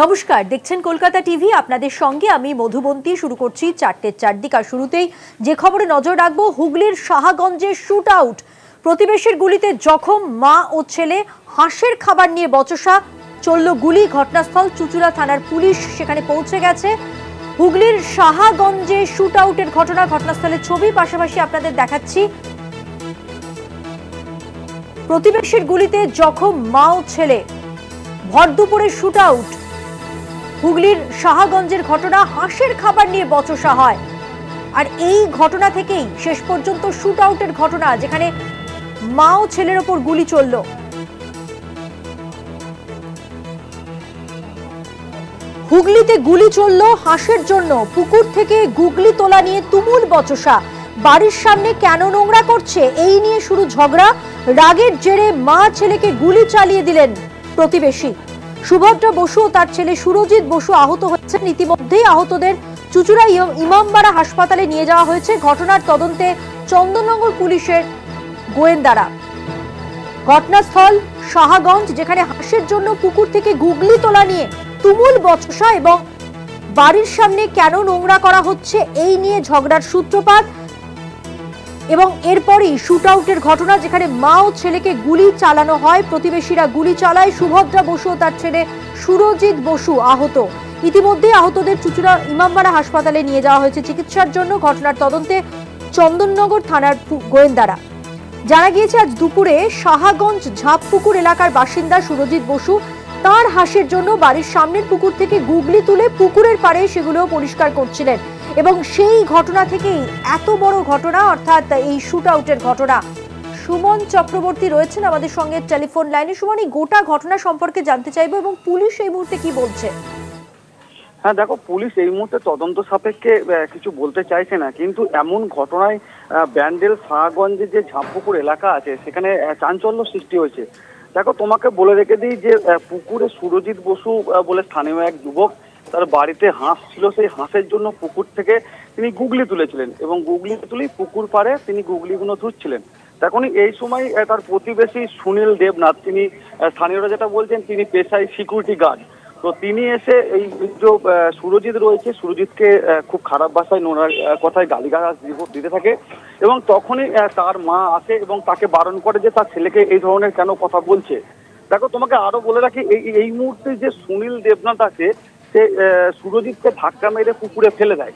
নমস্কার, দেখছেন কলকাতা টিভি। আপনাদের সঙ্গে আমি মধুবন্তী। শুরু করছি 4টের চারদিক। আর শুরুতেই যে খবরে নজর রাখবো, হুগলির সাহাগঞ্জে শুট আউট। প্রতিবেশীর গুলিতে জখম মা ও ছেলে। হাঁসের খাবার নিয়ে বচসা, চলল গুলি। ঘটনাস্থল চুঁচুড়া থানার পুলিশ সেখানে পৌঁছে গেছে। হুগলির সাহাগঞ্জে শুট আউটের ঘটনা, ঘটনাস্থলের ছবি পাশাপাশি আপনাদের দেখাচ্ছি। প্রতিবেশীর গুলিতে জখম মা ও ছেলে। ভর দুপুরে শুট আউট। হুগলির সাহাগঞ্জের ঘটনা, হাঁসের খাবার নিয়ে বচসা হয়। আর এই ঘটনা থেকেই শেষ পর্যন্ত শুট আউটের ঘটনা, যেখানে মা ও ছেলের ওপর গুলি চলল। হুগলিতে গুলি চলল হাঁসের জন্য। পুকুর থেকে গুগলি তোলা নিয়ে তুমুল বচসা। বাড়ির সামনে কেন নোংরা করছে, এই নিয়ে শুরু ঝগড়া। রাগের জেরে মা ছেলেকে গুলি চালিয়ে দিলেন প্রতিবেশী। সুভদ্রা বসু ও তার ছেলে সুরজিৎ বসু আহত হয়েছেন। ইতিমধ্যেই আহতদের চুঁচুড়া ইমামবাড়া হাসপাতালে নিয়ে যাওয়া হয়েছে। ঘটনার তদন্তে চন্দননগর পুলিশের গোয়েন্দারা। ঘটনাস্থল সাহাগঞ্জ, যেখানে হাঁসের জন্য পুকুর থেকে গুগলি তোলা নিয়ে তুমুল বচসা এবং বাড়ির সামনে কেন নোংরা করা হচ্ছে এই নিয়ে ঝগড়ার সূত্রপাত। এবং এরপরই শুট আউটের ঘটনা, যেখানে মা ও ছেলেকে গুলি চালানো হয়। প্রতিবেশীরা গুলি চালায়। সুভদ্রা বসু ও তার ছেলে সুরজিৎ বসু আহত। ইতিমধ্যেই আহতদের চুঁচুড়া ইমামবাড়া হাসপাতালে নিয়ে যাওয়া হয়েছে চিকিৎসার জন্য। ঘটনার তদন্তে চন্দননগর থানার গোয়েন্দারা। জানা গিয়েছে, আজ দুপুরে সাহাগঞ্জ ঝাঁপপুকুর এলাকার বাসিন্দা সুরজিৎ বসু তার হাঁসের জন্য বাড়ির সামনের পুকুর থেকে গুগলি তুলে পুকুরের পাড়ে সেগুলো পরিষ্কার করছিলেন। এবং সেই ঘটনা থেকেই এত বড় ঘটনা, অর্থাৎ এই শুট আউটের ঘটনা। সুমন চক্রবর্তী রয়েছেন আমাদের সঙ্গে টেলিফোন লাইনে। সুমন, এই গোটা ঘটনা সম্পর্কে জানতে চাইবো এবং পুলিশ এই মুহূর্তে কি বলছে। হ্যাঁ দেখো, পুলিশ এই মুহূর্তে তদন্ত সাপেক্ষে কিছু বলতে চাইছে না, কিন্তু এমন ঘটনায় ব্যান্ডেল সাহাগঞ্জে যে ঝাঁপপুকুর এলাকা আছে সেখানে চাঞ্চল্য সৃষ্টি হয়েছে। দেখো, তোমাকে বলে রেখে দিই যে পুকুরে সুরজিৎ বসু বলে স্থানীয় এক যুবক, তার বাড়িতে হাঁস ছিল। সেই হাঁসের জন্য পুকুর থেকে তিনি গুগলি তুলেছিলেন এবং গুগলি তুলেই পুকুর পাড়ে তিনি গুগলিগুলো ধুচ্ছিলেন। তখনই এই সময় তার প্রতিবেশী সুনীল দেবনাথ, তিনি স্থানীয়রা যেটা বলছেন তিনি পেশায় সিকিউরিটি গার্ড, তো তিনি এসে এই যে সুরজিৎ রয়েছে, সুরজিৎকে খুব খারাপ ভাষায় নোংরা কথায় গালিগালাজ দিতে থাকে। এবং তখনই তার মা আসে এবং তাকে বারণ করে যে তার ছেলেকে এই ধরনের কেন কথা বলছে। দেখো, তোমাকে আরো বলে রাখি, এই মুহূর্তে যে সুনীল দেবনাথ আছে, সে সুরজিৎকে ধাক্কা মেরে পুকুরে ফেলে দেয়।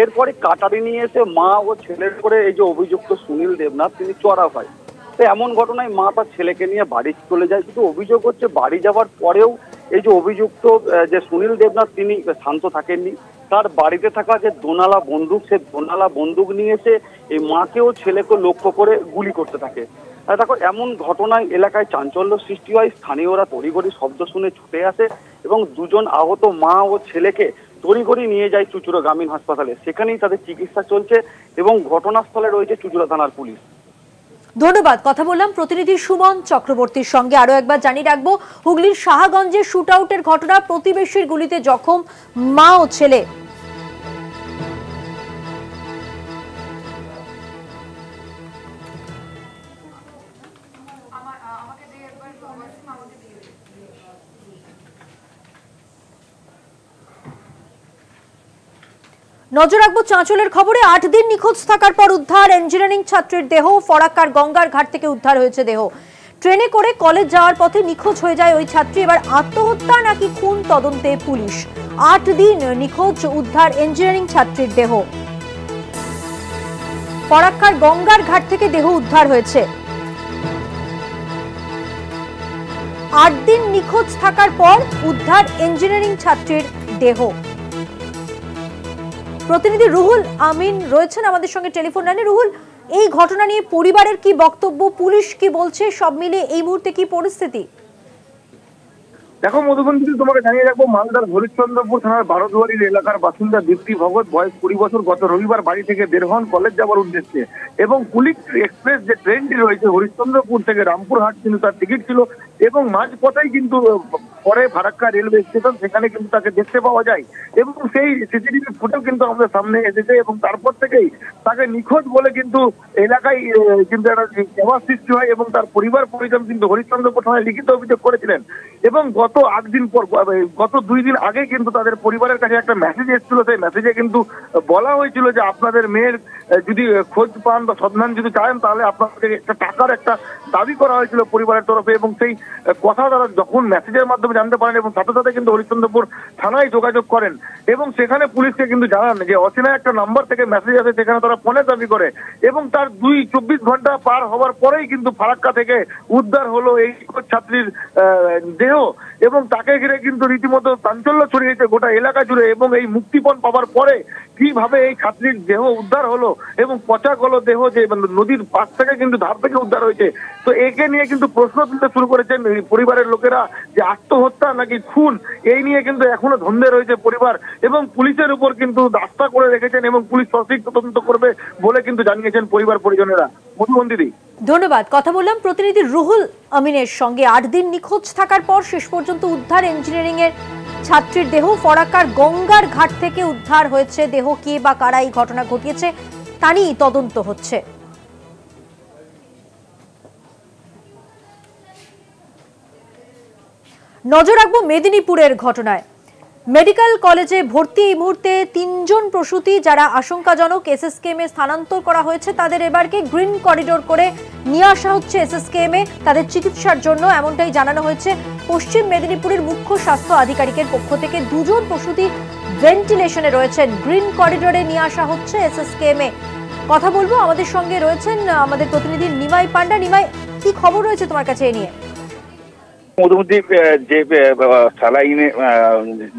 এরপরে কাটারি নিয়ে এসে মা ও ছেলের করে এই যে অভিযুক্ত সুনীল দেবনাথ তিনি চড়া হয়। তো এমন ঘটনায় মা তার ছেলেকে নিয়ে বাড়ি চলে যায়। কিন্তু অভিযোগ হচ্ছে, বাড়ি যাওয়ার পরেও এই যে অভিযুক্ত যে সুনীল দেবনাথ তিনি শান্ত থাকেননি। তার বাড়িতে থাকা যে দোনালা বন্দুক, সে দোনালা বন্দুক নিয়ে এসে এই মাকে ও ছেলেকে লক্ষ্য করে গুলি করতে থাকে। দেখো, এমন ঘটনায় এলাকায় চাঞ্চল্য সৃষ্টি হয়। স্থানীয়রা তড়িঘড়ি শব্দ শুনে ছুটে আসে এবং দুজন আহত মা ও ছেলেকে তড়িঘড়ি নিয়ে যায় চুঁচুড়া গ্রামীণ হাসপাতালে। সেখানেই তাদের চিকিৎসা চলছে এবং ঘটনাস্থলে রয়েছে চুঁচুড়া থানার পুলিশ। ধন্যবাদ। কথা বললাম প্রতিনিধি সুমন চক্রবর্তীর সঙ্গে। আরো একবার জানিয়ে রাখবো, হুগলির সাহাগঞ্জে শুট আউটের ঘটনা, প্রতিবেশীর গুলিতে জখম মা ও ছেলে। নজর রাখবো চাঁচলের খবরে। 8 দিন নিখোঁজ থাকার পর উদ্ধার ইঞ্জিনিয়ারিং ছাত্রের দেহ। ফরাক্কার গঙ্গার ঘাট থেকে উদ্ধার হয়েছে দেহ। ট্রেনে করে কলেজ যাওয়ার পথে নিখোঁজ হয়ে যায় ওই ছাত্রী। এবার আত্মহত্যা নাকি খুন তদন্তে পুলিশ। 8 দিন নিখোঁজ, উদ্ধার ইঞ্জিনিয়ারিং ছাত্রীর দেহ। ফরাক্কার গঙ্গার ঘাট থেকে দেহ উদ্ধার হয়েছে। 8 দিন নিখোঁজ থাকার পর উদ্ধার ইঞ্জিনিয়ারিং ছাত্রীর দেহ। প্রতিনিধি রুহুল আমিন রয়েছেন আমাদের সঙ্গে টেলিফোন লাইনে। রুহুল, এই ঘটনা নিয়ে পরিবারের কি বক্তব্য, পুলিশ কি বলছে, সব মিলিয়ে এই মুহূর্তে কি পরিস্থিতি? দেখো মধুবন্তী, তোমাকে জানিয়ে রাখবো, মালদার হরিশ্চন্দ্রপুর থানার বারোদুয়ারির এলাকার বাসিন্দা দীপ্তি ভগত, বয়স 20 বছর, গত রবিবার বাড়ি থেকে বের হন কলেজ যাওয়ার উদ্দেশ্যে। এবং কুলিক এক্সপ্রেস যে ট্রেনটি রয়েছে হরিশ্চন্দ্রপুর থেকে রামপুরহাট, কিন্তু তার টিকিট ছিল এবং মাঝপথেই কিন্তু পরে ফারাক্কা রেলওয়ে স্টেশন, সেখানে কিন্তু তাকে দেখতে পাওয়া যায় এবং সেই সিসিটিভি ফুটেজ কিন্তু আমাদের সামনে এসেছে এবং তারপর থেকেই তাকে নিখোঁজ বলে কিন্তু এলাকায় কিন্তু একটা চাপা সৃষ্টি হয় এবং তার পরিবার পরিজন কিন্তু হরিশ্চন্দ্রপুর থানায় লিখিত অভিযোগ করেছিলেন এবং গত 8 দিন পর, গত 2 দিন আগে কিন্তু তাদের পরিবারের কাছে একটা মেসেজ এসেছিল। সেই মেসেজে কিন্তু বলা হয়েছিল যে আপনাদের মেয়ের যদি খোঁজ পান বা সন্ধান যদি চান তাহলে আপনাদের একটা টাকার একটা দাবি করা হয়েছিল পরিবারের তরফে এবং সেই কথা তারা যখন মেসেজের মাধ্যমে জানতে পারেন এবং সাথে সাথে কিন্তু হরিশ্চন্দ্রপুর থানায় যোগাযোগ করেন এবং সেখানে পুলিশকে কিন্তু জানান যে অচেনা একটা নাম্বার থেকে মেসেজ আসে, সেখানে তারা ফোনের দাবি করে এবং তার 24 ঘন্টা পার হওয়ার পরেই কিন্তু ফারাক্কা থেকে উদ্ধার হলো এই ছাত্রীর দেহ এবং তাকে ঘিরে কিন্তু রীতিমতো চাঞ্চল্য ছড়িয়েছে গোটা এলাকা জুড়ে এবং এই মুক্তিপণ পাওয়ার পরে কিভাবে এই ছাত্রীর দেহ উদ্ধার হলো এবং পচা গলো দেহ যে নদীর পাশ থেকে কিন্তু ধার থেকে উদ্ধার হয়েছে, তো একে নিয়ে কিন্তু প্রশ্ন তুলতে শুরু করেছেন পরিবারের লোকেরা যে আত্মহত্যা নাকি খুন, এই নিয়ে কিন্তু এখনো ধন্দে রয়েছে পরিবার এবং পুলিশের উপর কিন্তু আস্থা করে রেখেছেন এবং পুলিশ সঠিক তদন্ত করবে বলে কিন্তু জানিয়েছেন পরিবার পরিজনেরা। মধুবন দিদি, ধন্যবাদ। কথা বললাম প্রতিনিধি রুহুল আমিনের সঙ্গে। 8 দিন নিখোঁজ থাকার পর শেষ পর্যন্ত উদ্ধার ইঞ্জিনিয়ারিং এর ছাত্রীর দেহ। ফরাক্কার গঙ্গার ঘাট থেকে উদ্ধার হয়েছে দেহ। কে বা কারা এই ঘটনা ঘটিয়েছে তা নিয়ে তদন্ত হচ্ছে। নজর রাখবো মেদিনীপুরের ঘটনায়। মেডিকেল কলেজে ভর্তি এই মুহূর্তে 3 জন প্রসূতি যারা আশঙ্কাজনক এসএসকেএম এ স্থানান্তর করা হয়েছে। তাদের এবারকে গ্রিন করিডোর করে নিয়ে আসা হচ্ছে এসএসকেএম এ তাদের চিকিৎসার জন্য, এমনটাই জানানো হয়েছে পশ্চিম মেদিনীপুরের মুখ্য স্বাস্থ্য আধিকারিকের পক্ষ থেকে। 2 জন প্রসূতি ভেন্টিলেশনে রয়েছেন, গ্রিন করিডোরে নিয়ে আসা হচ্ছে এসএসকেএম এ। কথা বলবো, আমাদের সঙ্গে রয়েছেন আমাদের প্রতিনিধি নিমাই পান্ডা। নিমাই, কি খবর রয়েছে তোমার কাছে এ নিয়ে? মধ্যে যে স্যালাইনে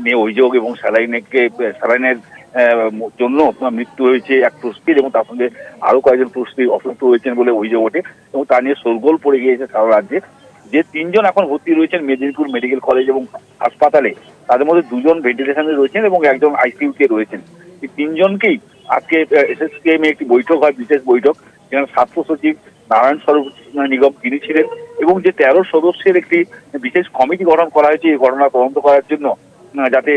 নিয়ে অভিযোগ এবং স্যালাইনের জন্য মৃত্যু হয়েছে এক প্রসূতির এবং তার সঙ্গে আরো কয়েকজন প্রসূতি অসুস্থ হয়েছেন বলে অভিযোগ ওঠে এবং তা নিয়ে শোরগোল পড়ে গিয়েছে সারা রাজ্যে। যে 3 জন এখন ভর্তি রয়েছেন মেদিনীপুর মেডিকেল কলেজ এবং হাসপাতালে, তাদের মধ্যে 2 জন ভেন্টিলেশনে রয়েছেন এবং একজন আইসিইউতে রয়েছেন। এই 3 জনকেই আজকে এসএসকেএম একটি বৈঠক হয়, বিশেষ বৈঠক, যেখানে স্বাস্থ্য সচিব নারায়ণ স্বরূপ নিগম তিনি ছিলেন এবং যে 13 সদস্যের একটি বিশেষ কমিটি গঠন করা হয়েছে এই ঘটনা তদন্ত করার জন্য, যাতে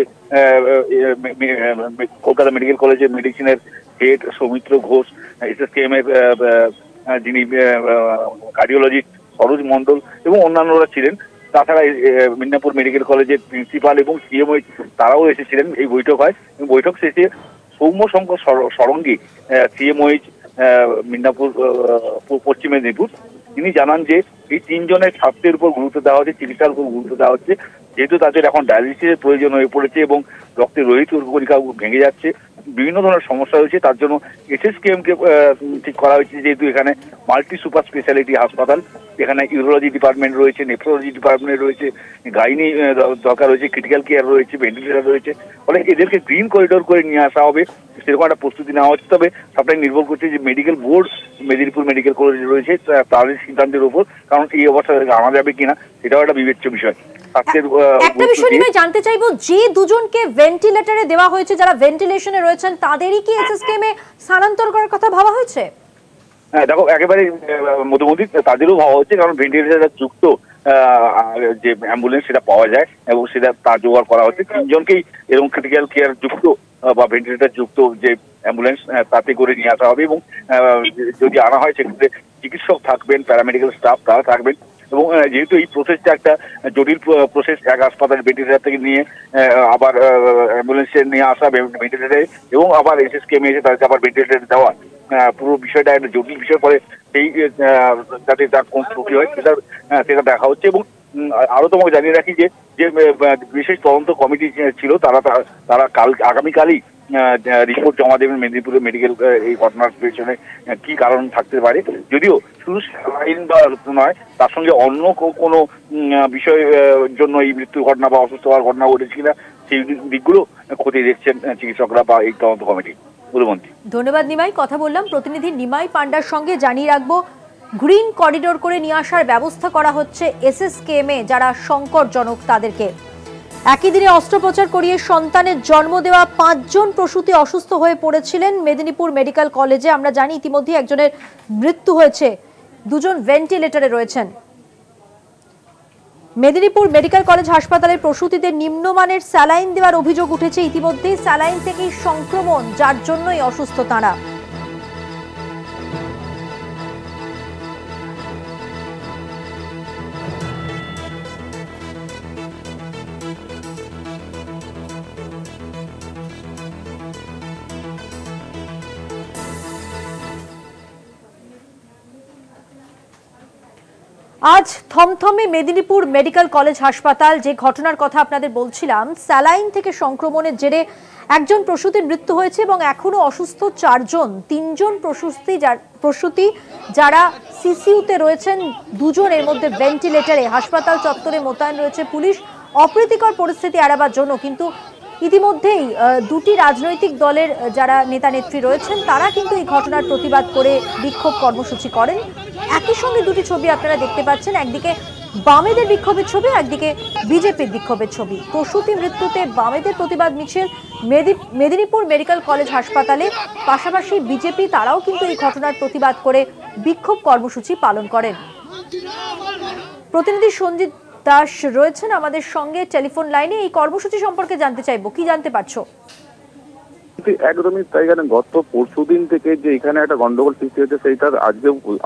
কলকাতা মেডিকেল কলেজের মেডিসিনের হেড সৌমিত্র ঘোষ, এসএসকেএম এর যিনি কার্ডিওলজিস্ট সরোজ মন্ডল এবং অন্যান্যরা ছিলেন। তাছাড়া মিদনাপুর মেডিকেল কলেজের প্রিন্সিপাল এবং সিএমওইচ তারাও এসেছিলেন। এই বৈঠক হয় এবং বৈঠক শেষে সৌম্য শঙ্কর সরঙ্গী, সিএমওইচ মিদনাপুর পশ্চিম মেদিনীপুর, তিনি জানান যে এই 3 জনের স্বাস্থ্যের উপর গুরুত্ব দেওয়া হচ্ছে, চিকিৎসার উপর গুরুত্ব দেওয়া হচ্ছে, যেহেতু তাদের এখন ডায়ালিসিসের প্রয়োজন হয়ে পড়েছে এবং রক্তের রোহিত কণিকা ভেঙে যাচ্ছে, বিভিন্ন ধরনের সমস্যা রয়েছে। তার জন্য এসএসকেএম কে ঠিক করা হয়েছে, যেহেতু এখানে মাল্টি সুপার স্পেশালিটি হাসপাতাল, এখানে ইউরোলজি ডিপার্টমেন্ট রয়েছে, নেফ্রোলজি ডিপার্টমেন্ট রয়েছে, গাইনি দরকার রয়েছে, ক্রিটিক্যাল কেয়ার রয়েছে, ভেন্টিলেটর রয়েছে, ফলে এদেরকে গ্রিন করিডোর করে নিয়ে আসা হবে, সেরকম একটা প্রস্তুতি নেওয়া হচ্ছে। তবে সবটাই নির্ভর করছে যে medical board Medinipur medical college রয়েছে তাদের সিদ্ধান্তের উপর, কারণ এই অবস্থা আনা যাবে কিনা সেটাও একটা বিবেচ্য বিষয়। একটা বিষয় নিয়ে জানতে চাইবো, যে 2 জনকে ভেন্টিলেটরে দেওয়া হয়েছে, যারা ভেন্টিলেশনে রয়েছেন, তাদেরই কি এসএসকেএম এ স্থানান্তর করার কথা ভাবা হয়েছে? হ্যাঁ দেখো, একেবারে মধ্যমধ্যে তাদেরও ভাবা হচ্ছে, কারণ ভেন্টিলেটর যুক্ত যে অ্যাম্বুলেন্স সেটা পাওয়া যায় এবং সেটা তার জোগাড় করা হচ্ছে। 3 জনকেই এরকম ক্রিটিক্যাল কেয়ার যুক্ত বা ভেন্টিলেটর যুক্ত যে অ্যাম্বুলেন্স তাতে করে নিয়ে আসা হবে এবং যদি আনা হয় সেক্ষেত্রে চিকিৎসক থাকবেন, প্যারামেডিক্যাল স্টাফ তারা থাকবেন এবং যেহেতু এই প্রসেসটা একটা জটিল প্রসেস, এক হাসপাতাল ভেন্টিলেটর থেকে নিয়ে আবার অ্যাম্বুলেন্সে নিয়ে আসা ভেন্টিলেটরে এবং আবার এসএসকেএম এসে তাদেরকে আবার ভেন্টিলেটর দেওয়া, পুরো বিষয়টা একটা জটিল বিষয়। পরে সেই যাতে তার কোন ত্রুটি হয় সেটা দেখা হচ্ছে। এবং আরো তোমাকে জানিয়ে রাখি যে বিশেষ তদন্ত কমিটি ছিল, তারা আগামীকালই রিপোর্ট জমা দেবেন মেদিনীপুরের মেডিকেল এই ঘটনার পেছনে কি কারণ থাকতে পারে। যদিও শুধু স্যালাইন বা নয়, তার সঙ্গে অন্য কোনো বিষয়ের জন্য এই মৃত্যুর ঘটনা বা অসুস্থ হওয়ার ঘটনা ঘটেছে কিনা সেই দিকগুলো খতিয়ে দেখছেন চিকিৎসকরা বা এই তদন্ত কমিটি। ধন্যবাদ নিমাই। কথা বললাম প্রতিনিধি নিমাই পান্ডার সঙ্গে। জানিয়ে রাখবো, গ্রিন করিডোর করে নিয়ে আসার ব্যবস্থা করা হচ্ছে এসএসকেএম এ যারা সংকটজনক তাদেরকে। একই দিনে অস্ত্রোপচার করিয়ে সন্তানের জন্ম দেওয়া 5 জন প্রসূতি অসুস্থ হয়ে পড়েছিলেন মেদিনীপুর মেডিকেল কলেজে। আমরা জানি ইতিমধ্যে একজনের মৃত্যু হয়েছে, 2 জন ভেন্টিলেটরে রয়েছেন। মেদিনীপুর মেডিকেল কলেজ হাসপাতালের প্রসূতিদের নিম্নমানের স্যালাইন দেওয়ার অভিযোগ উঠেছে। ইতিমধ্যেই স্যালাইন থেকেই সংক্রমণ, যার জন্যই অসুস্থ তারা। আজ থমথমে মেদিনীপুর মেডিকেল কলেজ হাসপাতাল। যে ঘটনার কথা আপনাদের বলছিলাম, স্যালাইন থেকে সংক্রমণের জেরে একজন প্রসূতির মৃত্যু হয়েছে এবং এখনো অসুস্থ 4 জন। 3 জন প্রসূতি যারা সিসিইউতে রয়েছেন, 2 জন এর মধ্যে ভেন্টিলেটরে। হাসপাতাল চত্বরে মোতায়েন রয়েছে পুলিশ অপ্রীতিকর পরিস্থিতি এড়াবার জন্য। কিন্তু ইতিমধ্যেই দুটি রাজনৈতিক দলের যারা নেতা নেত্রী রয়েছেন তারা কিন্তু এই ঘটনার প্রতিবাদ করে বিক্ষোভ কর্মসূচি করেন। একই সঙ্গে দুটি ছবি আপনারা দেখতে পাচ্ছেন, একদিকে বামেদের বিক্ষোভের ছবি, একদিকে বিজেপির বিক্ষোভের ছবি। প্রসূতি মৃত্যুতে বামেদের প্রতিবাদ মিছিল মেদিনীপুর মেডিকেল কলেজ হাসপাতালে, পাশাপাশি বিজেপি তারাও কিন্তু এই ঘটনার প্রতিবাদ করে বিক্ষোভ কর্মসূচি পালন করেন। প্রতিনিধি সঞ্জিত দাস রয়েছেন আমাদের সঙ্গে টেলিফোন লাইনে। এই কর্মসূচি সম্পর্কে জানতে চাইবো, কি জানতে পারছো? একদমই তাই। গত পরশুদিন থেকে যে এখানে একটা গন্ডগোল সৃষ্টি হয়েছে, সেইটার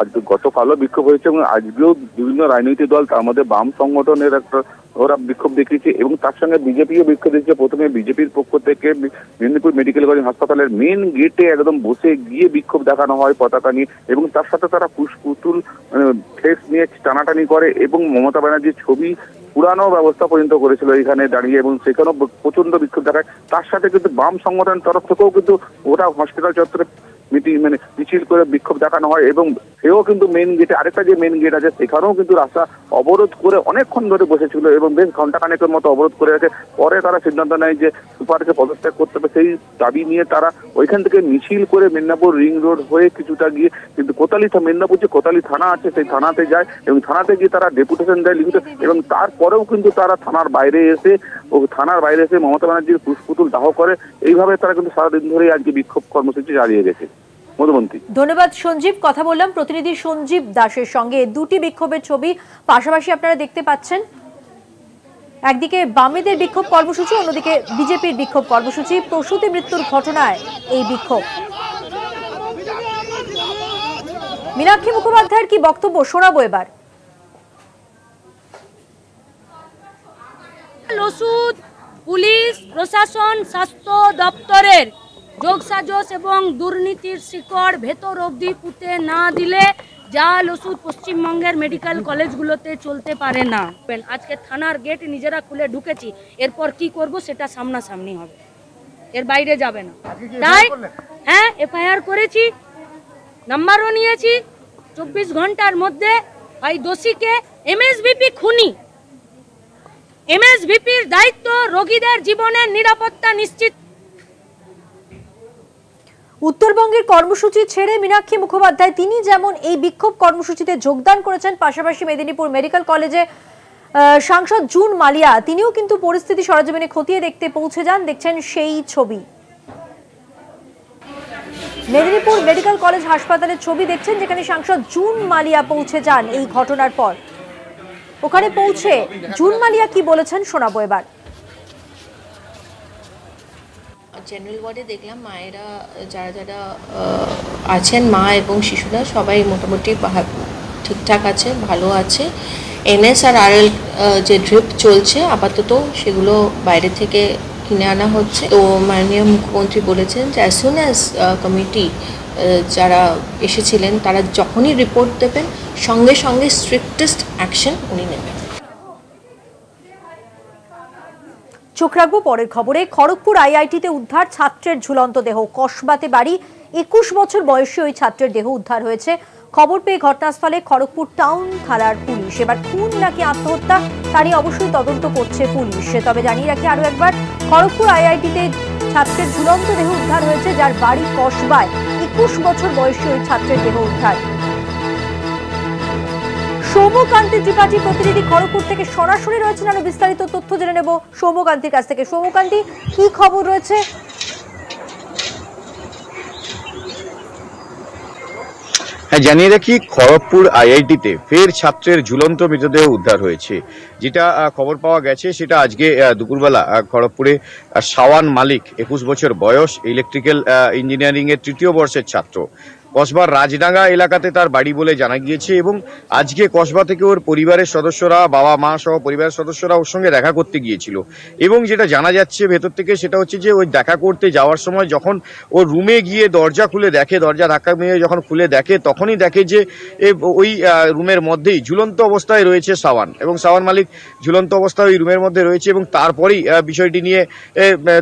আজকে গতকালও বিক্ষোভ হয়েছে এবং আজকেও বিভিন্ন রাজনৈতিক দল, তার মধ্যে বাম সংগঠনের একটা ওরা বিক্ষোভ দেখিয়েছে এবং তার সঙ্গে বিজেপিও বিক্ষোভ দিয়েছে। প্রথমে বিজেপির পক্ষ থেকে মেদিনীপুর মেডিকেল কলেজ হাসপাতালের মেন গেটে একদম বসে গিয়ে বিক্ষোভ দেখানো হয় পতাকা নিয়ে, এবং তার সাথে তারা পুতুল ফ্লেক্স নিয়ে টানাটানি করে এবং মমতা ব্যানার্জির ছবি পুরানো ব্যবস্থা পর্যন্ত করেছিল এখানে দাঁড়িয়ে, এবং সেখানেও প্রচন্ড বিক্ষোভ দেখায়। তার সাথে কিন্তু বাম সংগঠনের তরফ থেকেও কিন্তু ওটা হসপিটাল চত্বরে মিছিল করে বিক্ষোভ দেখানো হয় এবং সেও কিন্তু মেন গেটে, আরেকটা যে মেন গেট আছে সেখানেও কিন্তু রাস্তা অবরোধ করে অনেকক্ষণ ধরে বসেছিল এবং বেশ ঘন্টাখানেকের মতো অবরোধ করে আছে। পরে তারা সিদ্ধান্ত নেয় যে সুপারকে পদত্যাগ করতে হবে। সেই দাবি নিয়ে তারা ওইখান থেকে মিছিল করে মেদিনীপুর রিং রোড হয়ে কিছুটা গিয়ে কিন্তু মেদিনীপুর যে কোতালি থানা আছে সেই থানাতে যায় এবং থানাতে গিয়ে তারা ডেপুটেশন দেয় লিখিত, এবং তারপরেও কিন্তু তারা থানার বাইরে এসে মমতা ব্যানার্জির পুতুল দাহ করে। এইভাবে তারা কিন্তু সারাদিন ধরে আজকে বিক্ষোভ কর্মসূচি চালিয়ে গেছে। ধন্যবাদ সঞ্জীব। কথা বললাম প্রতিনিধি সঞ্জীব দাসের সঙ্গে। দুটি বিক্ষোভের ছবি পাশাপাশি আপনারা দেখতে পাচ্ছেন, একদিকে বামেদের বিক্ষোভ কর্মসূচি, অন্যদিকে বিজেপির বিক্ষোভ কর্মসূচি। প্রসূতি মৃত্যুর ঘটনায় এই বিক্ষোভ। মীনাক্ষী মুখোপাধ্যায়ের কি বক্তব্য শোনাবো এবার। ওষুধ, পুলিশ প্রশাসন, স্বাস্থ্য দপ্তরের যোগসাজশ এবং দুর্নীতির শিকড় ভেতর অবধি পুঁতে না দিলে জাল ওষুধ পশ্চিমবঙ্গের মেডিকেল কলেজগুলোতে চলতে পারে না। আজকে থানার গেট নিজেরা খুলে ঢুকেছি, এরপর কি করব সেটা সামনাসামনি হবে, এর বাইরে যাবে না। তাই হ্যাঁ, এফআইআর করেছি, নাম্বারও নিয়েছি। 24 ঘন্টার মধ্যে ভাই দোষীকে, এমএসভিপি খুনি, এমএসভিপির দায়িত্ব রোগীদের জীবনের নিরাপত্তা নিশ্চিত। উত্তরবঙ্গের কর্মসূচি ছেড়ে মীনাক্ষী মুখোপাধ্যায় তিনি যেমন এই বিক্ষোভ কর্মসূচিতে যোগদান করেছেন, পাশাপাশি মেদিনীপুর মেডিকেল কলেজে সাংসদ জুন মালিয়া তিনিও কিন্তু পরিস্থিতি সরেজমিনে খতিয়ে দেখতে পৌঁছে যান। দেখছেন সেই ছবি, মেদিনীপুর মেডিকেল কলেজ হাসপাতালের ছবি দেখছেন, যেখানে সাংসদ জুন মালিয়া পৌঁছে যান এই ঘটনার পর। ওখানে পৌঁছে জুন মালিয়া কি বলেছেন শোনাবো এবার। জেনারেল ওয়ার্ডে দেখলাম মায়েরা যারা যারা আছেন, মা এবং শিশুরা সবাই মোটামুটি ঠিকঠাক আছে, ভালো আছে। এনএস আর আরএল যে ড্রিপ চলছে আপাতত সেগুলো বাইরে থেকে কিনে আনা হচ্ছে। তো মাননীয় মুখ্যমন্ত্রী বলেছেন যে অ্যাজ সুন অ্যাজ কমিটি যারা এসেছিলেন তারা যখনই রিপোর্ট দেবেন সঙ্গে সঙ্গে স্ট্রিক্টেস্ট অ্যাকশন উনি নেবেন। চোখ রাখবো পরের খবরে। খড়গপুর আইআইটিতে উদ্ধার ছাত্রের ঝুলন্ত দেহ। কসবাতে বাড়ি, 21 বছর বয়সী ওই ছাত্রের দেহ উদ্ধার হয়েছে। খবর পেয়ে ঘটনাস্থলে খড়গপুর টাউন থানার পুলিশ। এবার খুন নাকি আত্মহত্যা তা নিয়ে অবশ্যই তদন্ত করছে পুলিশ। তবে জানিয়ে রাখি আরো একবার, খড়গপুর আইআইটিতে ছাত্রের ঝুলন্ত দেহ উদ্ধার হয়েছে, যার বাড়ি কসবায়। 21 বছর বয়সী ওই ছাত্রের দেহ উদ্ধার। সৌম্যকান্তি ত্রিপাঠী প্রতিনিধি খড়গপুর থেকে সরাসরি রয়েছেন, আরো বিস্তারিত তথ্য জেনে নেব সৌম্যকান্তির কাছ থেকে। সৌম্যকান্তি, কি খবর রয়েছে? হ্যাঁ, জানিয়ে রাখি খড়গপুর আইআইটিতে ফের ছাত্রের ঝুলন্ত মৃতদেহ উদ্ধার হয়েছে। যেটা খবর পাওয়া গেছে সেটা আজকে দুপুরবেলা খড়গপুরে শাওয়ান মালিক, 21 বছর বয়স, ইলেকট্রিক্যাল ইঞ্জিনিয়ারিং এর 3য় বর্ষের ছাত্র। কসবার রাজডাঙ্গা এলাকাতে তার বাড়ি বলে জানা গিয়েছে এবং আজকে কসবা থেকে ওর পরিবারের সদস্যরা, বাবা মা সহ পরিবারের সদস্যরা ওর সঙ্গে দেখা করতে গিয়েছিল এবং যেটা জানা যাচ্ছে ভেতর থেকে সেটা হচ্ছে যে ওই দেখা করতে যাওয়ার সময় যখন ও রুমে গিয়ে দরজা খুলে দেখে, দরজা ধাক্কা মেরে যখন খুলে দেখে তখনই দেখে যে ওই রুমের মধ্যেই ঝুলন্ত অবস্থায় রয়েছে শাওয়ান, এবং শাওয়ান মালিক ঝুলন্ত অবস্থায় ওই রুমের মধ্যে রয়েছে এবং তারপরেই বিষয়টি নিয়ে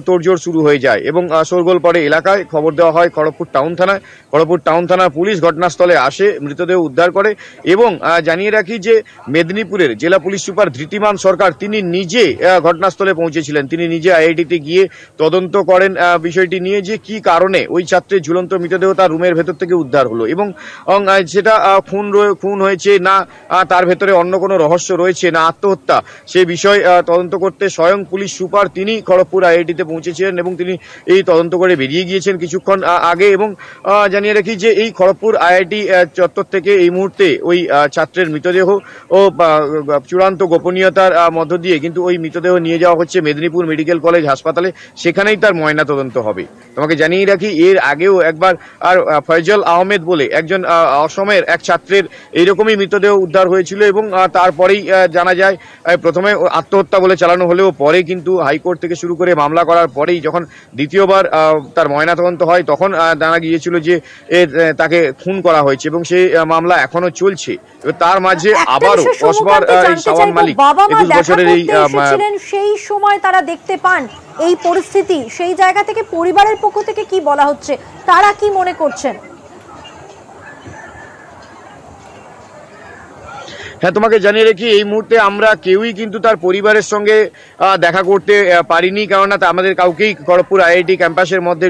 তোড়জোড় শুরু হয়ে যায় এবং শোরগোল পড়ে এলাকায়। খবর দেওয়া হয় খড়গপুর টাউন থানায়। খড়গপুর টাউন থানার পুলিশ ঘটনাস্থলে আসে, মৃতদেহ উদ্ধার করে এবং জানিয়ে রাখি যে মেদিনীপুরের জেলা পুলিশ সুপার ধৃতিমান সরকার তিনি নিজে ঘটনাস্থলে পৌঁছেছিলেন। তিনি নিজে আইআইটিতে গিয়ে তদন্ত করেন বিষয়টি নিয়ে যে কি কারণে ওই ছাত্রের ঝুলন্ত মৃতদেহ তার রুমের ভেতর থেকে উদ্ধার হলো এবং সেটা খুন হয়েছে না তার ভেতরে অন্য কোনো রহস্য রয়েছে না আত্মহত্যা, সে বিষয় তদন্ত করতে স্বয়ং পুলিশ সুপার তিনি খড়গপুর আইআইটিতে পৌঁছেছিলেন এবং তিনি এই তদন্ত করে বেরিয়ে গিয়েছেন কিছুক্ষণ আগে। এবং জানিয়ে রাখি যে এই খড়গপুর আইআইটি চত্বর থেকে এই মুহূর্তে ওই ছাত্রের মৃতদেহ ও চূড়ান্ত গোপনীয়তার মধ্য দিয়ে কিন্তু ওই মৃতদেহ নিয়ে যাওয়া হচ্ছে মেদিনীপুর মেডিকেল কলেজ হাসপাতালে, সেখানেই তার ময়না তদন্ত হবে। তোমাকে জানিয়ে রাখি এর আগেও একবার আর ফয়জল আহমেদ বলে একজন অসমের এক ছাত্রের এইরকমই মৃতদেহ উদ্ধার হয়েছিল এবং তারপরেই জানা যায় প্রথমে আত্মহত্যা বলে চালানো হলেও পরে কিন্তু হাইকোর্ট থেকে শুরু করে মামলা করার পরেই যখন দ্বিতীয়বার তার ময়না তদন্ত হয় তখন জানা গিয়েছিল যে তাকে খুন করা হয়েছে এবং সেই মামলা এখনো চলছে। তার মাঝে আবারও কসবার শাওয়ান মালিক 21 বছরের এই সেই সময় তারা দেখতে পান এই পরিস্থিতি, সেই জায়গা থেকে পরিবারের পক্ষ থেকে কি বলা হচ্ছে, তারা কি মনে করছেন? হ্যাঁ, তোমাকে জানিয়ে রাখি এই মুহূর্তে আমরা কেউই কিন্তু তার পরিবারের সঙ্গে দেখা করতে পারিনি, কেননা আমাদের কাউকেই খড়গপুর আইআইটি ক্যাম্পাসের মধ্যে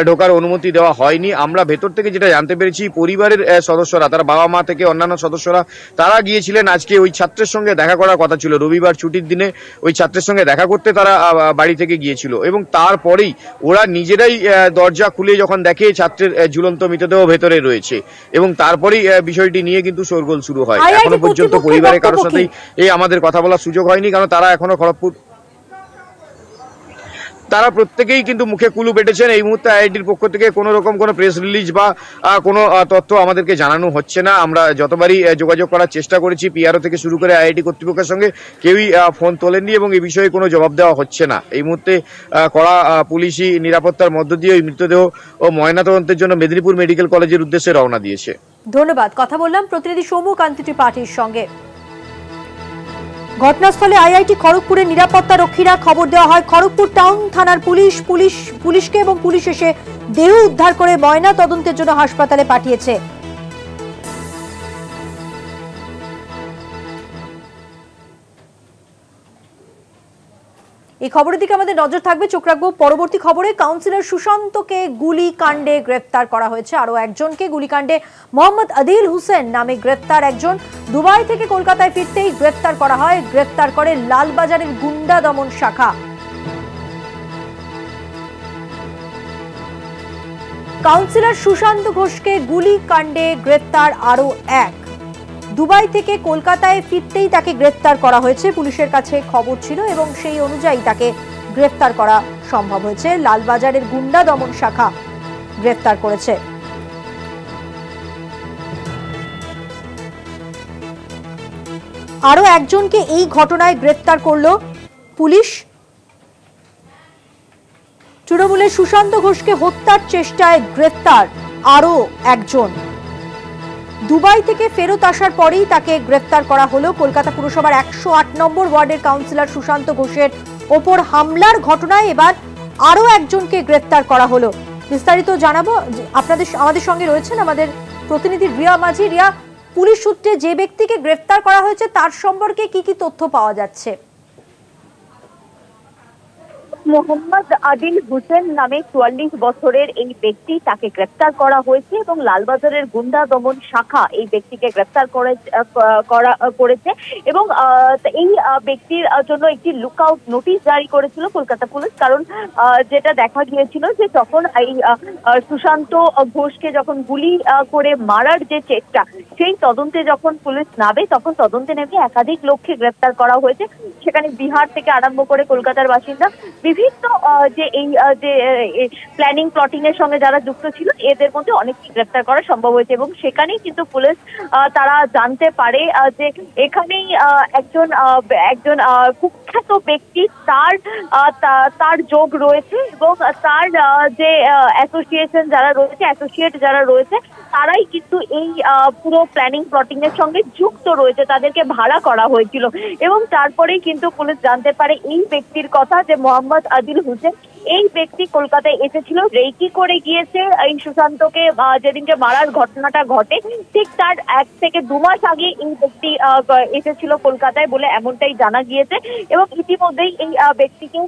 ঢোকার অনুমতি দেওয়া হয়নি। আমরা ভেতর থেকে যেটা জানতে পেরেছি পরিবারের সদস্যরা, তারা বাবা মা থেকে অন্যান্য সদস্যরা তারা গিয়েছিলেন আজকে ওই ছাত্রের সঙ্গে দেখা করার কথা ছিল, রবিবার ছুটির দিনে ওই ছাত্রের সঙ্গে দেখা করতে তারা বাড়ি থেকে গিয়েছিল এবং তারপরেই ওরা নিজেরাই দরজা খুলে যখন দেখে ছাত্রের ঝুলন্ত মৃতদেহ ভেতরে রয়েছে এবং তারপরেই বিষয়টি নিয়ে কিন্তু শোরগোল শুরু হয়। এখনো পর্যন্ত পরিবারের কারোর সাথেই আমাদের কথা বলার সুযোগ হয়নি, কারণ তারা এখনো খড়গপুর, তারা প্রত্যেকেই কিন্তু মুখে কুলু পেটেছেন। এই মুহূর্তে আইআইটির পক্ষ থেকে কোনো রকম কোনো প্রেস রিলিজ বা কোনো তথ্য আমাদেরকে জানানো হচ্ছে না। আমরা যতবারই যোগাযোগ করার চেষ্টা করেছি পিআরও থেকে শুরু করে আইআইটি কর্তৃপক্ষের সঙ্গে, কেউই ফোন তোলেননি এবং এই বিষয়ে কোনো জবাব দেওয়া হচ্ছে না। এই মুহূর্তে কড়া পুলিশি নিরাপত্তার মধ্য দিয়ে ওই মৃতদেহ ও ময়নাতদন্তের জন্য মেদিনীপুর মেডিকেল কলেজের উদ্দেশ্যে রওনা দিয়েছে। ধন্যবাদ। কথা বললাম প্রতিনিধি সৌম্যকান্তি ত্রিপাঠীর সঙ্গে। ঘটনাস্থলে আইআইটি খড়গপুরের নিরাপত্তা রক্ষীরা, খবর দেওয়া হয় খড়গপুর টাউন থানার পুলিশকে এবং পুলিশ এসে দেহ উদ্ধার করে ময়না তদন্তের জন্য হাসপাতালে পাঠিয়েছে। এই খবরের দিকে আমাদের নজর থাকবে, চোখ রাখবো পরবর্তী খবরে। কাউন্সিলর সুশান্তকে গুলিকাণ্ডে গ্রেফতার করা হয়েছে, আরো একজনকে গুলিকাণ্ডে মোহাম্মদ আদিল হোসেন নামে গ্রেফতার একজন। দুবাই থেকে কলকাতায় ফিরতেই গ্রেফতার করা হয়, গ্রেফতার করে লালবাজারের গুন্ডা দমন শাখা। কাউন্সিলর সুশান্ত ঘোষকে গুলিকাণ্ডে গ্রেফতার আরো এক। দুবাই থেকে কলকাতায় ফিরতেই তাকে গ্রেফতার করা হয়েছে, পুলিশের কাছে খবর ছিল এবং সেই অনুযায়ী তাকে গ্রেফতার করা সম্ভব হয়েছে। লালবাজারের গুন্ডা দমন শাখা গ্রেফতার করেছে। আরো একজনকে এই ঘটনায় গ্রেফতার করলো পুলিশ। তৃণমূলের সুশান্ত ঘোষকে হত্যার চেষ্টায় গ্রেফতার আরো একজন। দুবাই থেকে ফেরত আসার পরেই তাকে গ্রেফতার করা হলো। কলকাতা পুরসভার 108 নম্বর ওয়ার্ডের কাউন্সিলর সুশান্ত ঘোষের ওপর হামলার ঘটনায় এবার আরো একজনকে গ্রেফতার করা হলো। বিস্তারিত জানাবো, আমাদের সঙ্গে রয়েছেন আমাদের প্রতিনিধি রিয়া মাঝি। রিয়া, পুলিশ সূত্রে যে ব্যক্তিকে গ্রেফতার করা হয়েছে তার সম্পর্কে কি কি তথ্য পাওয়া যাচ্ছে? মোহাম্মদ আদিল হোসেন নামে ৪৪ বছরের এই ব্যক্তি, তাকে গ্রেফতার করা হয়েছে এবং লালবাজারের গুন্ডা দমন শাখা এই ব্যক্তিকে গ্রেফতার করেছে এবং এই ব্যক্তির জন্য একটি লুকআউট নোটিশ জারি করেছিল কলকাতা পুলিশ। কারণ যেটা দেখা গিয়েছিল যে যখন এই সুশান্ত ঘোষকে যখন গুলি করে মারার যে চেষ্টা, সেই তদন্তে যখন পুলিশ নামে, তখন তদন্তে নেমে একাধিক লোককে গ্রেফতার করা হয়েছে। সেখানে বিহার থেকে আরম্ভ করে কলকাতার বাসিন্দা বিভিন্ন যে এই যে প্ল্যানিং প্লটিং এর সঙ্গে যারা যুক্ত ছিল, এদের মধ্যে অনেককে গ্রেফতার করা সম্ভব হয়েছে এবং সেখানেই কিন্তু পুলিশ তারা জানতে পারে যে এখানেই একজন কুখ্যাত ব্যক্তি তার যোগ রয়েছে এবং তার যে অ্যাসোসিয়েট যারা রয়েছে তারাই কিন্তু এই পুরো প্ল্যানিং প্লটিং এর সঙ্গে যুক্ত রয়েছে, তাদেরকে ভাড়া করা হয়েছিল। এবং তারপরেই কিন্তু পুলিশ জানতে পারে এই ব্যক্তির কথা, যে মোহাম্মদ আদিল হোসেন এই ব্যক্তি কলকাতায় এসেছিল, রেকি করে গিয়েছে এই সুশান্তকে যেদিনকে মারার ঘটনাটা ঘটে ঠিক তার 1 থেকে 2 মাস আগে এই ব্যক্তি এসেছিল কলকাতায় বলে এমনটাই জানা গিয়েছে। এবং ইতিমধ্যেই এই ব্যক্তিকে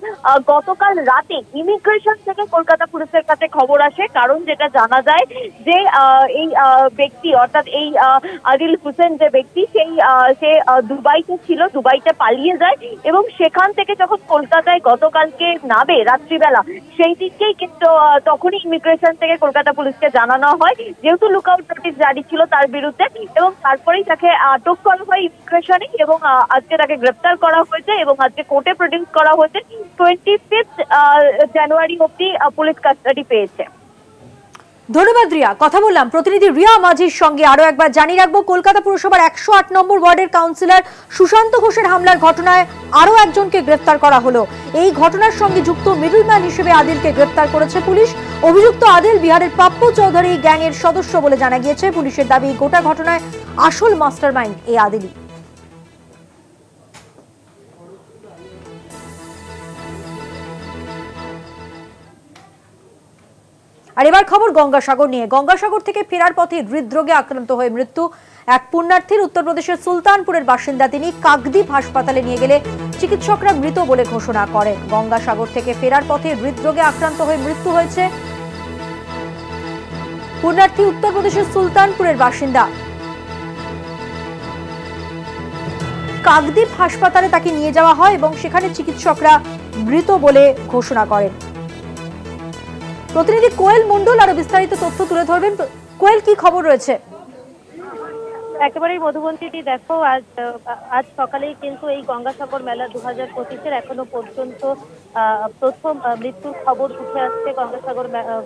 গতকাল রাতে ইমিগ্রেশন থেকে কলকাতা পুলিশের কাছে খবর আসে। কারণ যেটা জানা যায় যে এই ব্যক্তি অর্থাৎ এই আদিল হোসেন যে ব্যক্তি সে দুবাইতে ছিল, দুবাইতে পালিয়ে যায় এবং সেখান থেকে যখন কলকাতায় গতকালকে নামে রাত্রিবেলা, সেই দিনকেই কিন্তু তখনই ইমিগ্রেশন থেকে কলকাতা পুলিশকে জানানো হয়, যেহেতু লুকআউট নোটিশ জারি ছিল তার বিরুদ্ধে। এবং তারপরেই তাকে আটক করা হয় ইমিগ্রেশনে এবং আজকে তাকে গ্রেফতার করা হয়েছে এবং আজকে কোর্টে প্রডিউস করা হয়েছে। 25 জানুয়ারি অব্দি পুলিশ কাস্টাডি পেয়েছে। ধন্যবাদ রিয়া। কথা বললাম প্রতিনিধি রিয়া মাঝির সঙ্গে। আরো একবার জানিয়ে রাখবো, কলকাতা পুরসভার 108 নম্বর ওয়ার্ডের কাউন্সিলর সুশান্ত ঘোষের হামলার ঘটনায় আরো একজনকে গ্রেফতার করা হলো। এই ঘটনার সঙ্গে যুক্ত মিডলম্যান হিসেবে আদিলকে গ্রেফতার করেছে পুলিশ। অভিযুক্ত আদিল বিহারের পাপ্পু চৌধুরী গ্যাং এর সদস্য বলে জানা গিয়েছে। পুলিশের দাবি, গোটা ঘটনায় আসল মাস্টারমাইন্ড এই আদিলই। আর এবার খবর গঙ্গাসাগর নিয়ে। গঙ্গাসাগর থেকে ফেরার পথে হৃদরোগে আক্রান্ত হয়ে মৃত্যু এক পুণ্যার্থীর। উত্তরপ্রদেশের সুলতানপুরের বাসিন্দা তিনি। কাকদ্বীপ হাসপাতালে নিয়ে গেলে চিকিৎসকরা মৃত বলে ঘোষণা করেন। গঙ্গাসাগর থেকে ফেরার পথে হৃদরোগে আক্রান্ত হয়ে মৃত্যু হয়েছে পুণ্যার্থী, উত্তরপ্রদেশের সুলতানপুরের বাসিন্দা। কাকদ্বীপ হাসপাতালে তাকে নিয়ে যাওয়া হয় এবং সেখানে চিকিৎসকরা মৃত বলে ঘোষণা করেন। প্রতিনিধি কোয়েল মন্ডল আরো বিস্তারিত তথ্য তুলে ধরবেন। কোয়েল, কি খবর রয়েছে? একেবারেই মধুবন্তীটি দেখো, আজ সকালেই কিন্তু এই গঙ্গাসাগর মেলা 2025-এর এখনো পর্যন্ত প্রথম মৃত্যুর খবর উঠে আসছে।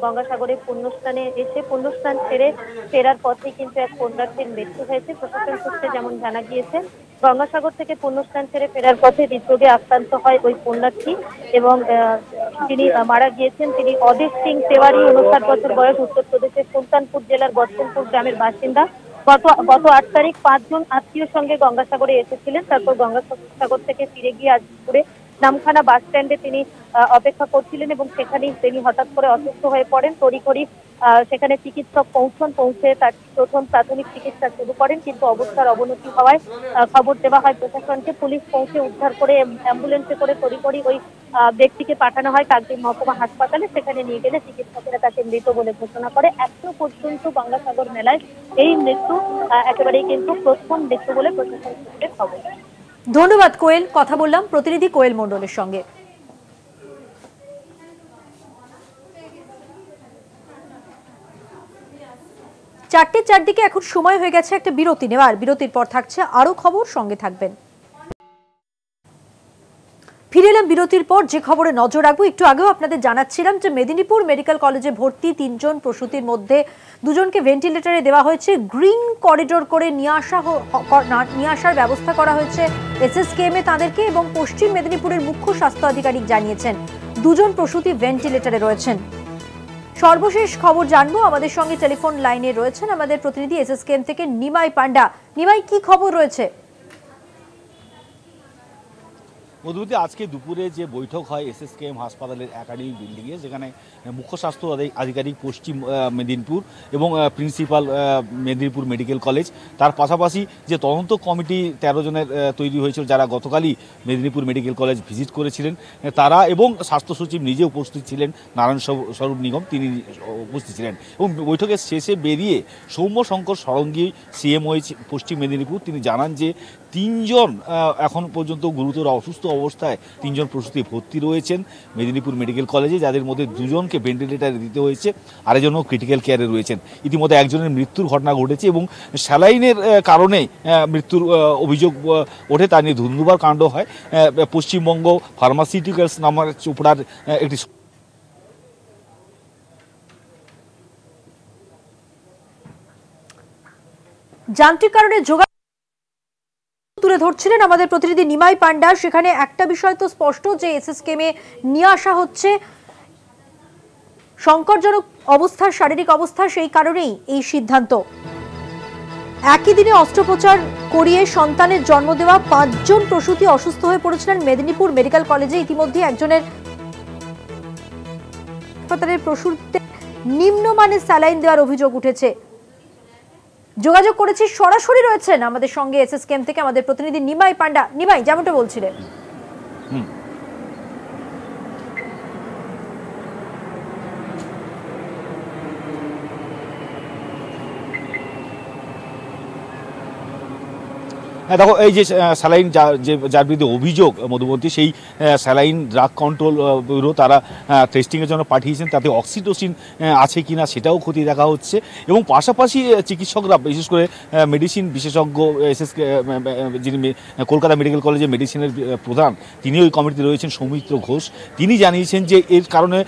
গঙ্গাসাগরে পুণ্যস্থানে এসে পুণ্যস্থান ছেড়ে ফেরার পথে কিন্তু এক পুণ্যার্থীর মৃত্যু হয়েছে। প্রশাসন সূত্রে যেমন জানা গিয়েছে, গঙ্গাসাগর থেকে পুণ্যস্থান ছেড়ে ফেরার পথে হৃদরোগে আক্রান্ত হয় ওই পুণ্যার্থী এবং তিনি মারা গিয়েছেন। তিনি অদেশ সিং তেওয়ারি, 59 বছর বয়স, উত্তরপ্রদেশের সুলতানপুর জেলার বচ্চনপুর গ্রামের বাসিন্দা। গত 8 তারিখ 5 জন আত্মীয় সঙ্গে গঙ্গাসাগরে এসেছিলেন। তারপর গঙ্গাসাগর থেকে ফিরে গিয়ে আজ দুপুরে নামখানা বাস স্ট্যান্ডে তিনি অপেক্ষা করছিলেন এবং সেখানেই তিনি হঠাৎ করে অসুস্থ হয়ে পড়েন। তড়িঘড়ি সেখানে চিকিৎসক পৌঁছে তার প্রথম প্রাথমিক চিকিৎসা শুরু করেন, কিন্তু অবস্থার অবনতি হওয়ায় খবর দেওয়া হয় প্রশাসনকে। পুলিশ পৌঁছে উদ্ধার করে অ্যাম্বুলেন্সে করে তড়িঘড়ি ওই ব্যক্তিকে পাঠানো হয় কাকদ্বীপ মহকুমা হাসপাতালে। সেখানে নিয়ে গেলে চিকিৎসকেরা তাকে মৃত বলে ঘোষণা করে। এখনো পর্যন্ত গঙ্গাসাগর মেলায় এই মৃত্যু একেবারেই কিন্তু প্রথম মৃত্যু বলে প্রশাসন সূত্রে খবর। ধন্যবাদ কোয়েল। কথা বললাম প্রতিনিধি কোয়েল মন্ডলের সঙ্গে। চারদিকে এখন সময় হয়ে গেছে একটা বিরতি নেওয়ার। বিরতির পর থাকছে আরো খবর, সঙ্গে থাকবেন। ফিরে এলাম বিরতির পর। যে খবরে নজর রাখবো, একটু আগেও আপনাদের জানাচ্ছিলাম যে মেদিনীপুর মেডিকেল কলেজে ভর্তি 3 জন প্রসূতির মধ্যে 2 জনকে ভেন্টিলেটরে দেওয়া হয়েছে। গ্রিন করিডোর করে নিয়ে আসার ব্যবস্থা করা হয়েছে এসএসকেএমে তাদেরকে, এবং পশ্চিম মেদিনীপুরের মুখ্য স্বাস্থ্য আধিকারিক জানিয়েছেন 2 জন প্রসূতি ভেন্টিলেটরে রয়েছেন। সর্বশেষ খবর জানবো। আমাদের সঙ্গে টেলিফোন লাইনে রয়েছেন আমাদের প্রতিনিধি এসএসকেএম থেকে নিমাই পান্ডা। নিমাই, কি খবর রয়েছে? মধুমতি আজকে দুপুরে যে বৈঠক হয় এসএসকেএম হাসপাতালের একাডেমিক বিল্ডিংয়ে, যেখানে মুখ্য স্বাস্থ্য আধিকারিক পশ্চিম মেদিনীপুর এবং প্রিন্সিপাল মেদিনীপুর মেডিকেল কলেজ, তার পাশাপাশি যে তদন্ত কমিটি 13 জনের তৈরি হয়েছিল যারা গতকালই মেদিনীপুর মেডিকেল কলেজ ভিজিট করেছিলেন, তারা এবং স্বাস্থ্য সচিব নিজে উপস্থিত ছিলেন, নারায়ণ স্বরূপ নিগম তিনি উপস্থিত ছিলেন। এবং বৈঠকের শেষে বেরিয়ে সৌম্য শঙ্কর সরঙ্গী সিএমওএইচ পশ্চিম মেদিনীপুর তিনি জানান যে 3 জন এখন পর্যন্ত গুরুতর অসুস্থ অবস্থায় 3 জন প্রসূতি ভর্তি রয়েছেন মেদিনীপুর মেডিকেল কলেজে, যাদের মধ্যে 2 জনকে ভেন্টিলেটারে দিতে হয়েছে, আরেকজনও ক্রিটিক্যাল কেয়ারে রয়েছেন। ইতিমধ্যে একজনের মৃত্যুর ঘটনা ঘটেছে এবং স্যালাইনের কারণে মৃত্যুর অভিযোগ ওঠে, তা নিয়ে ধুন্ধুমার কাণ্ড হয়। পশ্চিমবঙ্গ ফার্মাসিউটিক্যালস নামের চোপড়ার একটি যান্ত্রিক কারণে তুলে ধরছিলেন আমাদের প্রতিনিধি নিমাই পান্ডা। সেখানে একটা বিষয় তো স্পষ্ট যে এসএসকেএমে নিয়ে আসা হচ্ছে সংকটজনক অবস্থার শারীরিক অবস্থা, সেই কারণেই এই সিদ্ধান্ত। একই দিনে অস্ত্রোপচার করিয়ে সন্তানের জন্ম দেওয়া 5 জন প্রসূতি অসুস্থ হয়ে পড়েছিলেন মেদিনীপুর মেডিকেল কলেজে। ইতিমধ্যে একজনের হাসপাতালের প্রসূতিতে নিম্নমানের স্যালাইন দেওয়ার অভিযোগ উঠেছে। যোগাযোগ করেছি, সরাসরি রয়েছেন আমাদের সঙ্গে এসএসকেএম থেকে আমাদের প্রতিনিধি নিমাই পান্ডা। নিমাই, যেমনটা বলছিলেন দেখো, এই যে স্যালাইন যার বিরুদ্ধে অভিযোগ মধুমতি, সেই স্যালাইন ড্রাগ কন্ট্রোল ব্যুরো তারা টেস্টিংয়ের জন্য পাঠিয়েছেন, তাতে অক্সিটোসিন আছে কিনা সেটাও খতিয়ে দেখা হচ্ছে। এবং পাশাপাশি চিকিৎসকরা, বিশেষ করে মেডিসিন বিশেষজ্ঞ যিনি কলকাতা মেডিকেল কলেজে মেডিসিনের প্রধান, তিনি ওই কমিটিতে রয়েছেন, সৌমিত্র ঘোষ, তিনি জানিয়েছেন যে এর কারণে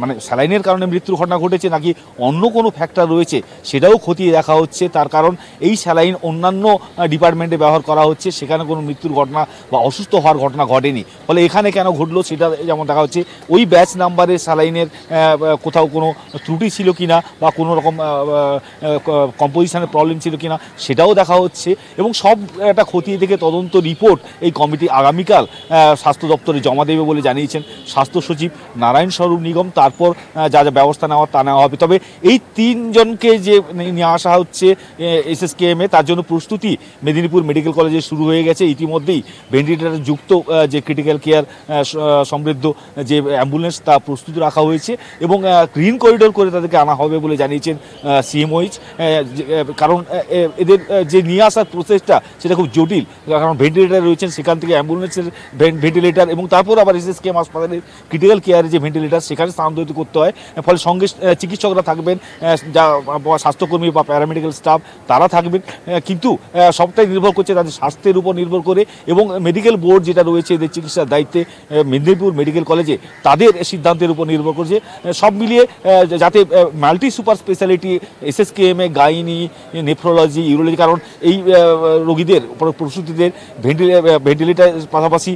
মানে স্যালাইনের কারণে মৃত্যুর ঘটনা ঘটেছে নাকি অন্য কোনো ফ্যাক্টর রয়েছে সেটাও খতিয়ে দেখা হচ্ছে। তার কারণ এই স্যালাইন অন্যান্য ডিপার্টমেন্টে ব্যবহার করা হচ্ছে, সেখানে কোনো মৃত্যুর ঘটনা বা অসুস্থ হওয়ার ঘটনা ঘটেনি। ফলে এখানে কেন ঘটলো সেটা যেমন দেখা হচ্ছে, ওই ব্যাচ নাম্বারের স্যালাইনের কোথাও কোনো ত্রুটি ছিল কিনা বা কোনো রকম কম্পোজিশনের প্রবলেম ছিল কিনা সেটাও দেখা হচ্ছে। এবং সব একটা খতিয়ে দেখে তদন্ত রিপোর্ট এই কমিটি আগামীকাল স্বাস্থ্য দপ্তরে জমা দেবে বলে জানিয়েছেন স্বাস্থ্য সচিব নারায়ণ স্বরূপ নিগম। তারপর যা যা ব্যবস্থা নেওয়ার তা নেওয়া হবে। তবে এই 3 জনকে যে নিয়ে আসা হচ্ছে এসএসকেএমে, তার জন্য প্রস্তুতি মেদিনীপুর মেডিকেল কলেজে শুরু হয়ে গেছে। ইতিমধ্যেই ভেন্টিলেটার যুক্ত যে ক্রিটিক্যাল কেয়ার সমৃদ্ধ যে অ্যাম্বুলেন্স তা প্রস্তুত রাখা হয়েছে এবং গ্রিন করিডোর করে তাদেরকে আনা হবে বলে জানিয়েছেন সিএমওইচ। কারণ এদের যে নিয়ে আসার প্রসেসটা সেটা খুব জটিল, কারণ ভেন্টিলেটার রয়েছেন, সেখান থেকে অ্যাম্বুলেন্সের ভেন্টিলেটার এবং তারপর আবার এসএসকেএম হাসপাতালের ক্রিটিক্যাল কেয়ারের যে ভেন্টিলেটার সেখানে স্থানান্তরিত করতে হয়। ফলে সঙ্গে চিকিৎসকরা থাকবেন, যা স্বাস্থ্যকর্মী বা প্যারামেডিক্যাল স্টাফ তারা থাকবেন, কিন্তু সবটাই নির্ভর করছে তাদের স্বাস্থ্যের উপর নির্ভর করে। এবং মেডিকেল বোর্ড যেটা রয়েছে এদের চিকিৎসার দায়িত্বে মেদিনীপুর মেডিকেল কলেজে, তাদের সিদ্ধান্তের উপর নির্ভর করছে। সব মিলিয়ে যাতে মাল্টি সুপার স্পেশালিটি এসএসকেএমে গাইনি, নেফ্রোলজি, ইউরোলজি, কারণ এই রোগীদের প্রসূতিদের ভেন্টিলেটার পাশাপাশি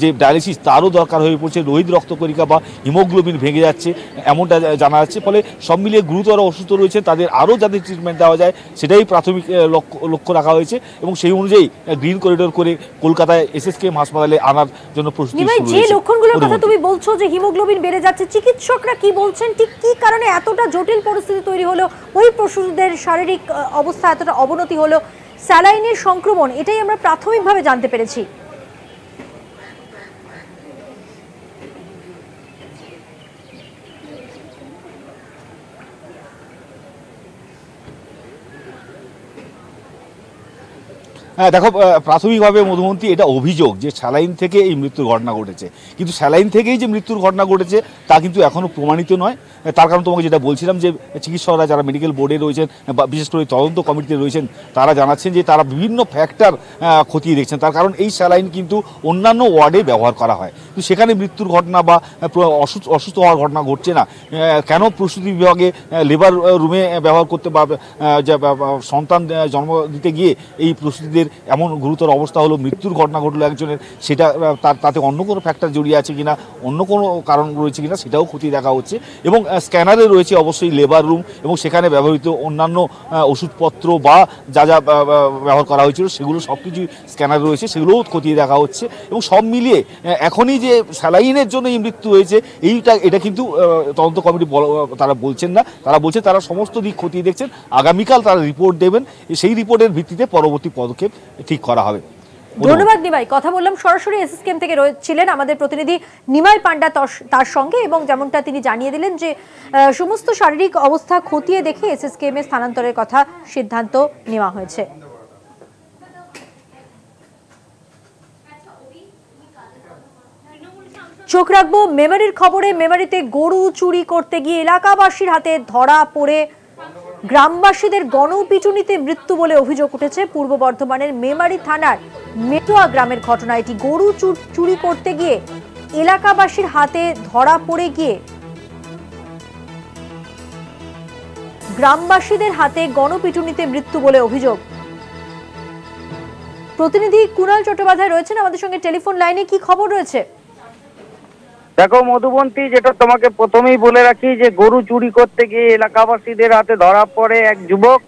যে ডায়ালিসিস তারও দরকার হয়ে পড়ছে, লোহিত রক্তকণিকা বা হিমোগ্লোবিন ভেঙে যাচ্ছে এমনটা জানা যাচ্ছে। ফলে সব মিলিয়ে গুরুতর অসুস্থ রয়েছে, তাদের আরও যাতে ট্রিটমেন্ট দেওয়া যায় সেটাই প্রাথমিক লক্ষ্য রাখা হয়েছে এবং সেই অনুযায়ী গ্রিন করিডোর করে কলকাতায় এসএসকেএম হাসপাতালে আনার জন্য প্রস্তুতি শুরু হয়েছে। যে লক্ষণগুলোর কথা তুমি বলছো যে হিমোগ্লোবিন বেড়ে যাচ্ছে, চিকিৎসকরা কি বলছেন, ঠিক কি কারণে এতটা জটিল পরিস্থিতি তৈরি হলো, ওই প্রসূতিদের শারীরিক অবস্থা এতটা অবনতি হলো, স্যালাইনের সংক্রমণ, এটাই আমরা প্রাথমিকভাবে জানতে পেরেছি। হ্যাঁ দেখো, প্রাথমিকভাবে মধুমন্তী এটা অভিযোগ যে স্যালাইন থেকে এই মৃত্যুর ঘটনা ঘটেছে, কিন্তু স্যালাইন থেকেই যে মৃত্যুর ঘটনা ঘটেছে তা কিন্তু এখনও প্রমাণিত নয়। তার কারণ তোমাকে যেটা বলছিলাম যে চিকিৎসকরা যারা মেডিকেল বোর্ডে রয়েছেন বা বিশেষ করে তদন্ত কমিটিতে রয়েছেন তারা জানাচ্ছেন যে তারা বিভিন্ন ফ্যাক্টর খতিয়ে দেখছেন। তার কারণ এই স্যালাইন কিন্তু অন্যান্য ওয়ার্ডে ব্যবহার করা হয়, কিন্তু সেখানে মৃত্যুর ঘটনা বা অসুস্থ হওয়ার ঘটনা ঘটছে না। কেন প্রসূতি বিভাগে লেবার রুমে ব্যবহার করতে বা সন্তান জন্ম দিতে গিয়ে এই প্রসূতিদের এমন গুরুতর অবস্থা হলো, মৃত্যুর ঘটনা ঘটলো একজনের, সেটা তাতে অন্য কোনো ফ্যাক্টর জড়িয়ে আছে কিনা, অন্য কোনো কারণ রয়েছে কিনা কিনা সেটাও খতিয়ে দেখা হচ্ছে। এবং স্ক্যানারে রয়েছে অবশ্যই লেবার রুম এবং সেখানে ব্যবহৃত অন্যান্য ওষুধপত্র বা যা যা ব্যবহার করা হয়েছিল সেগুলো সব কিছুই স্ক্যানারে রয়েছে, সেগুলোও খতিয়ে দেখা হচ্ছে। এবং সব মিলিয়ে এখনই যে স্যালাইনের জন্য এই মৃত্যু হয়েছে এটা কিন্তু তদন্ত কমিটি তারা বলছেন না, তারা বলছে তারা সমস্ত দিক খতিয়ে দেখছেন, আগামীকাল তারা রিপোর্ট দেবেন, সেই রিপোর্টের ভিত্তিতে পরবর্তী পদক্ষেপ ঠিক করা হবে। ধন্যবাদ নিমাই। কথা বললাম সরাসরি এসএসকেএম থেকে ছিলেন আমাদের প্রতিনিধি নিমাই পান্ডা তার সঙ্গে, এবং যেমনটা তিনি জানিয়ে দিলেন যে সমস্ত শারীরিক অবস্থা খতিয়ে দেখে এসএসকেএম এ স্থানান্তরের কথা সিদ্ধান্ত নেওয়া হয়েছে। চোখ রাখবো মেমারির খবরে। মেমারিতে গরু চুরি করতে গিয়ে এলাকাবাসীর হাতে ধরা পড়ে গ্রামবাসীদের গণপিটুনিতে মৃত্যু বলে অভিযোগ উঠেছে পূর্ব বর্ধমানের মেমারি থানার মেটুয়া গ্রামের ঘটনা। এটি গরু চুরি করতে গিয়ে এলাকাবাসীর হাতে ধরা পড়ে গিয়ে গ্রামবাসীদের হাতে গণপিটুনিতে মৃত্যু বলে অভিযোগ। প্রতিনিধি কুণাল চট্টোপাধ্যায় রয়েছেন আমাদের সঙ্গে টেলিফোন লাইনে। কি খবর রয়েছে? দেখো মধুবন্তী, যেটা তোমাকে প্রথমেই বলে রাখি যে গরু চুরি করতে গিয়ে এলাকাবাসীদের হাতে ধরা পড়ে এক যুবক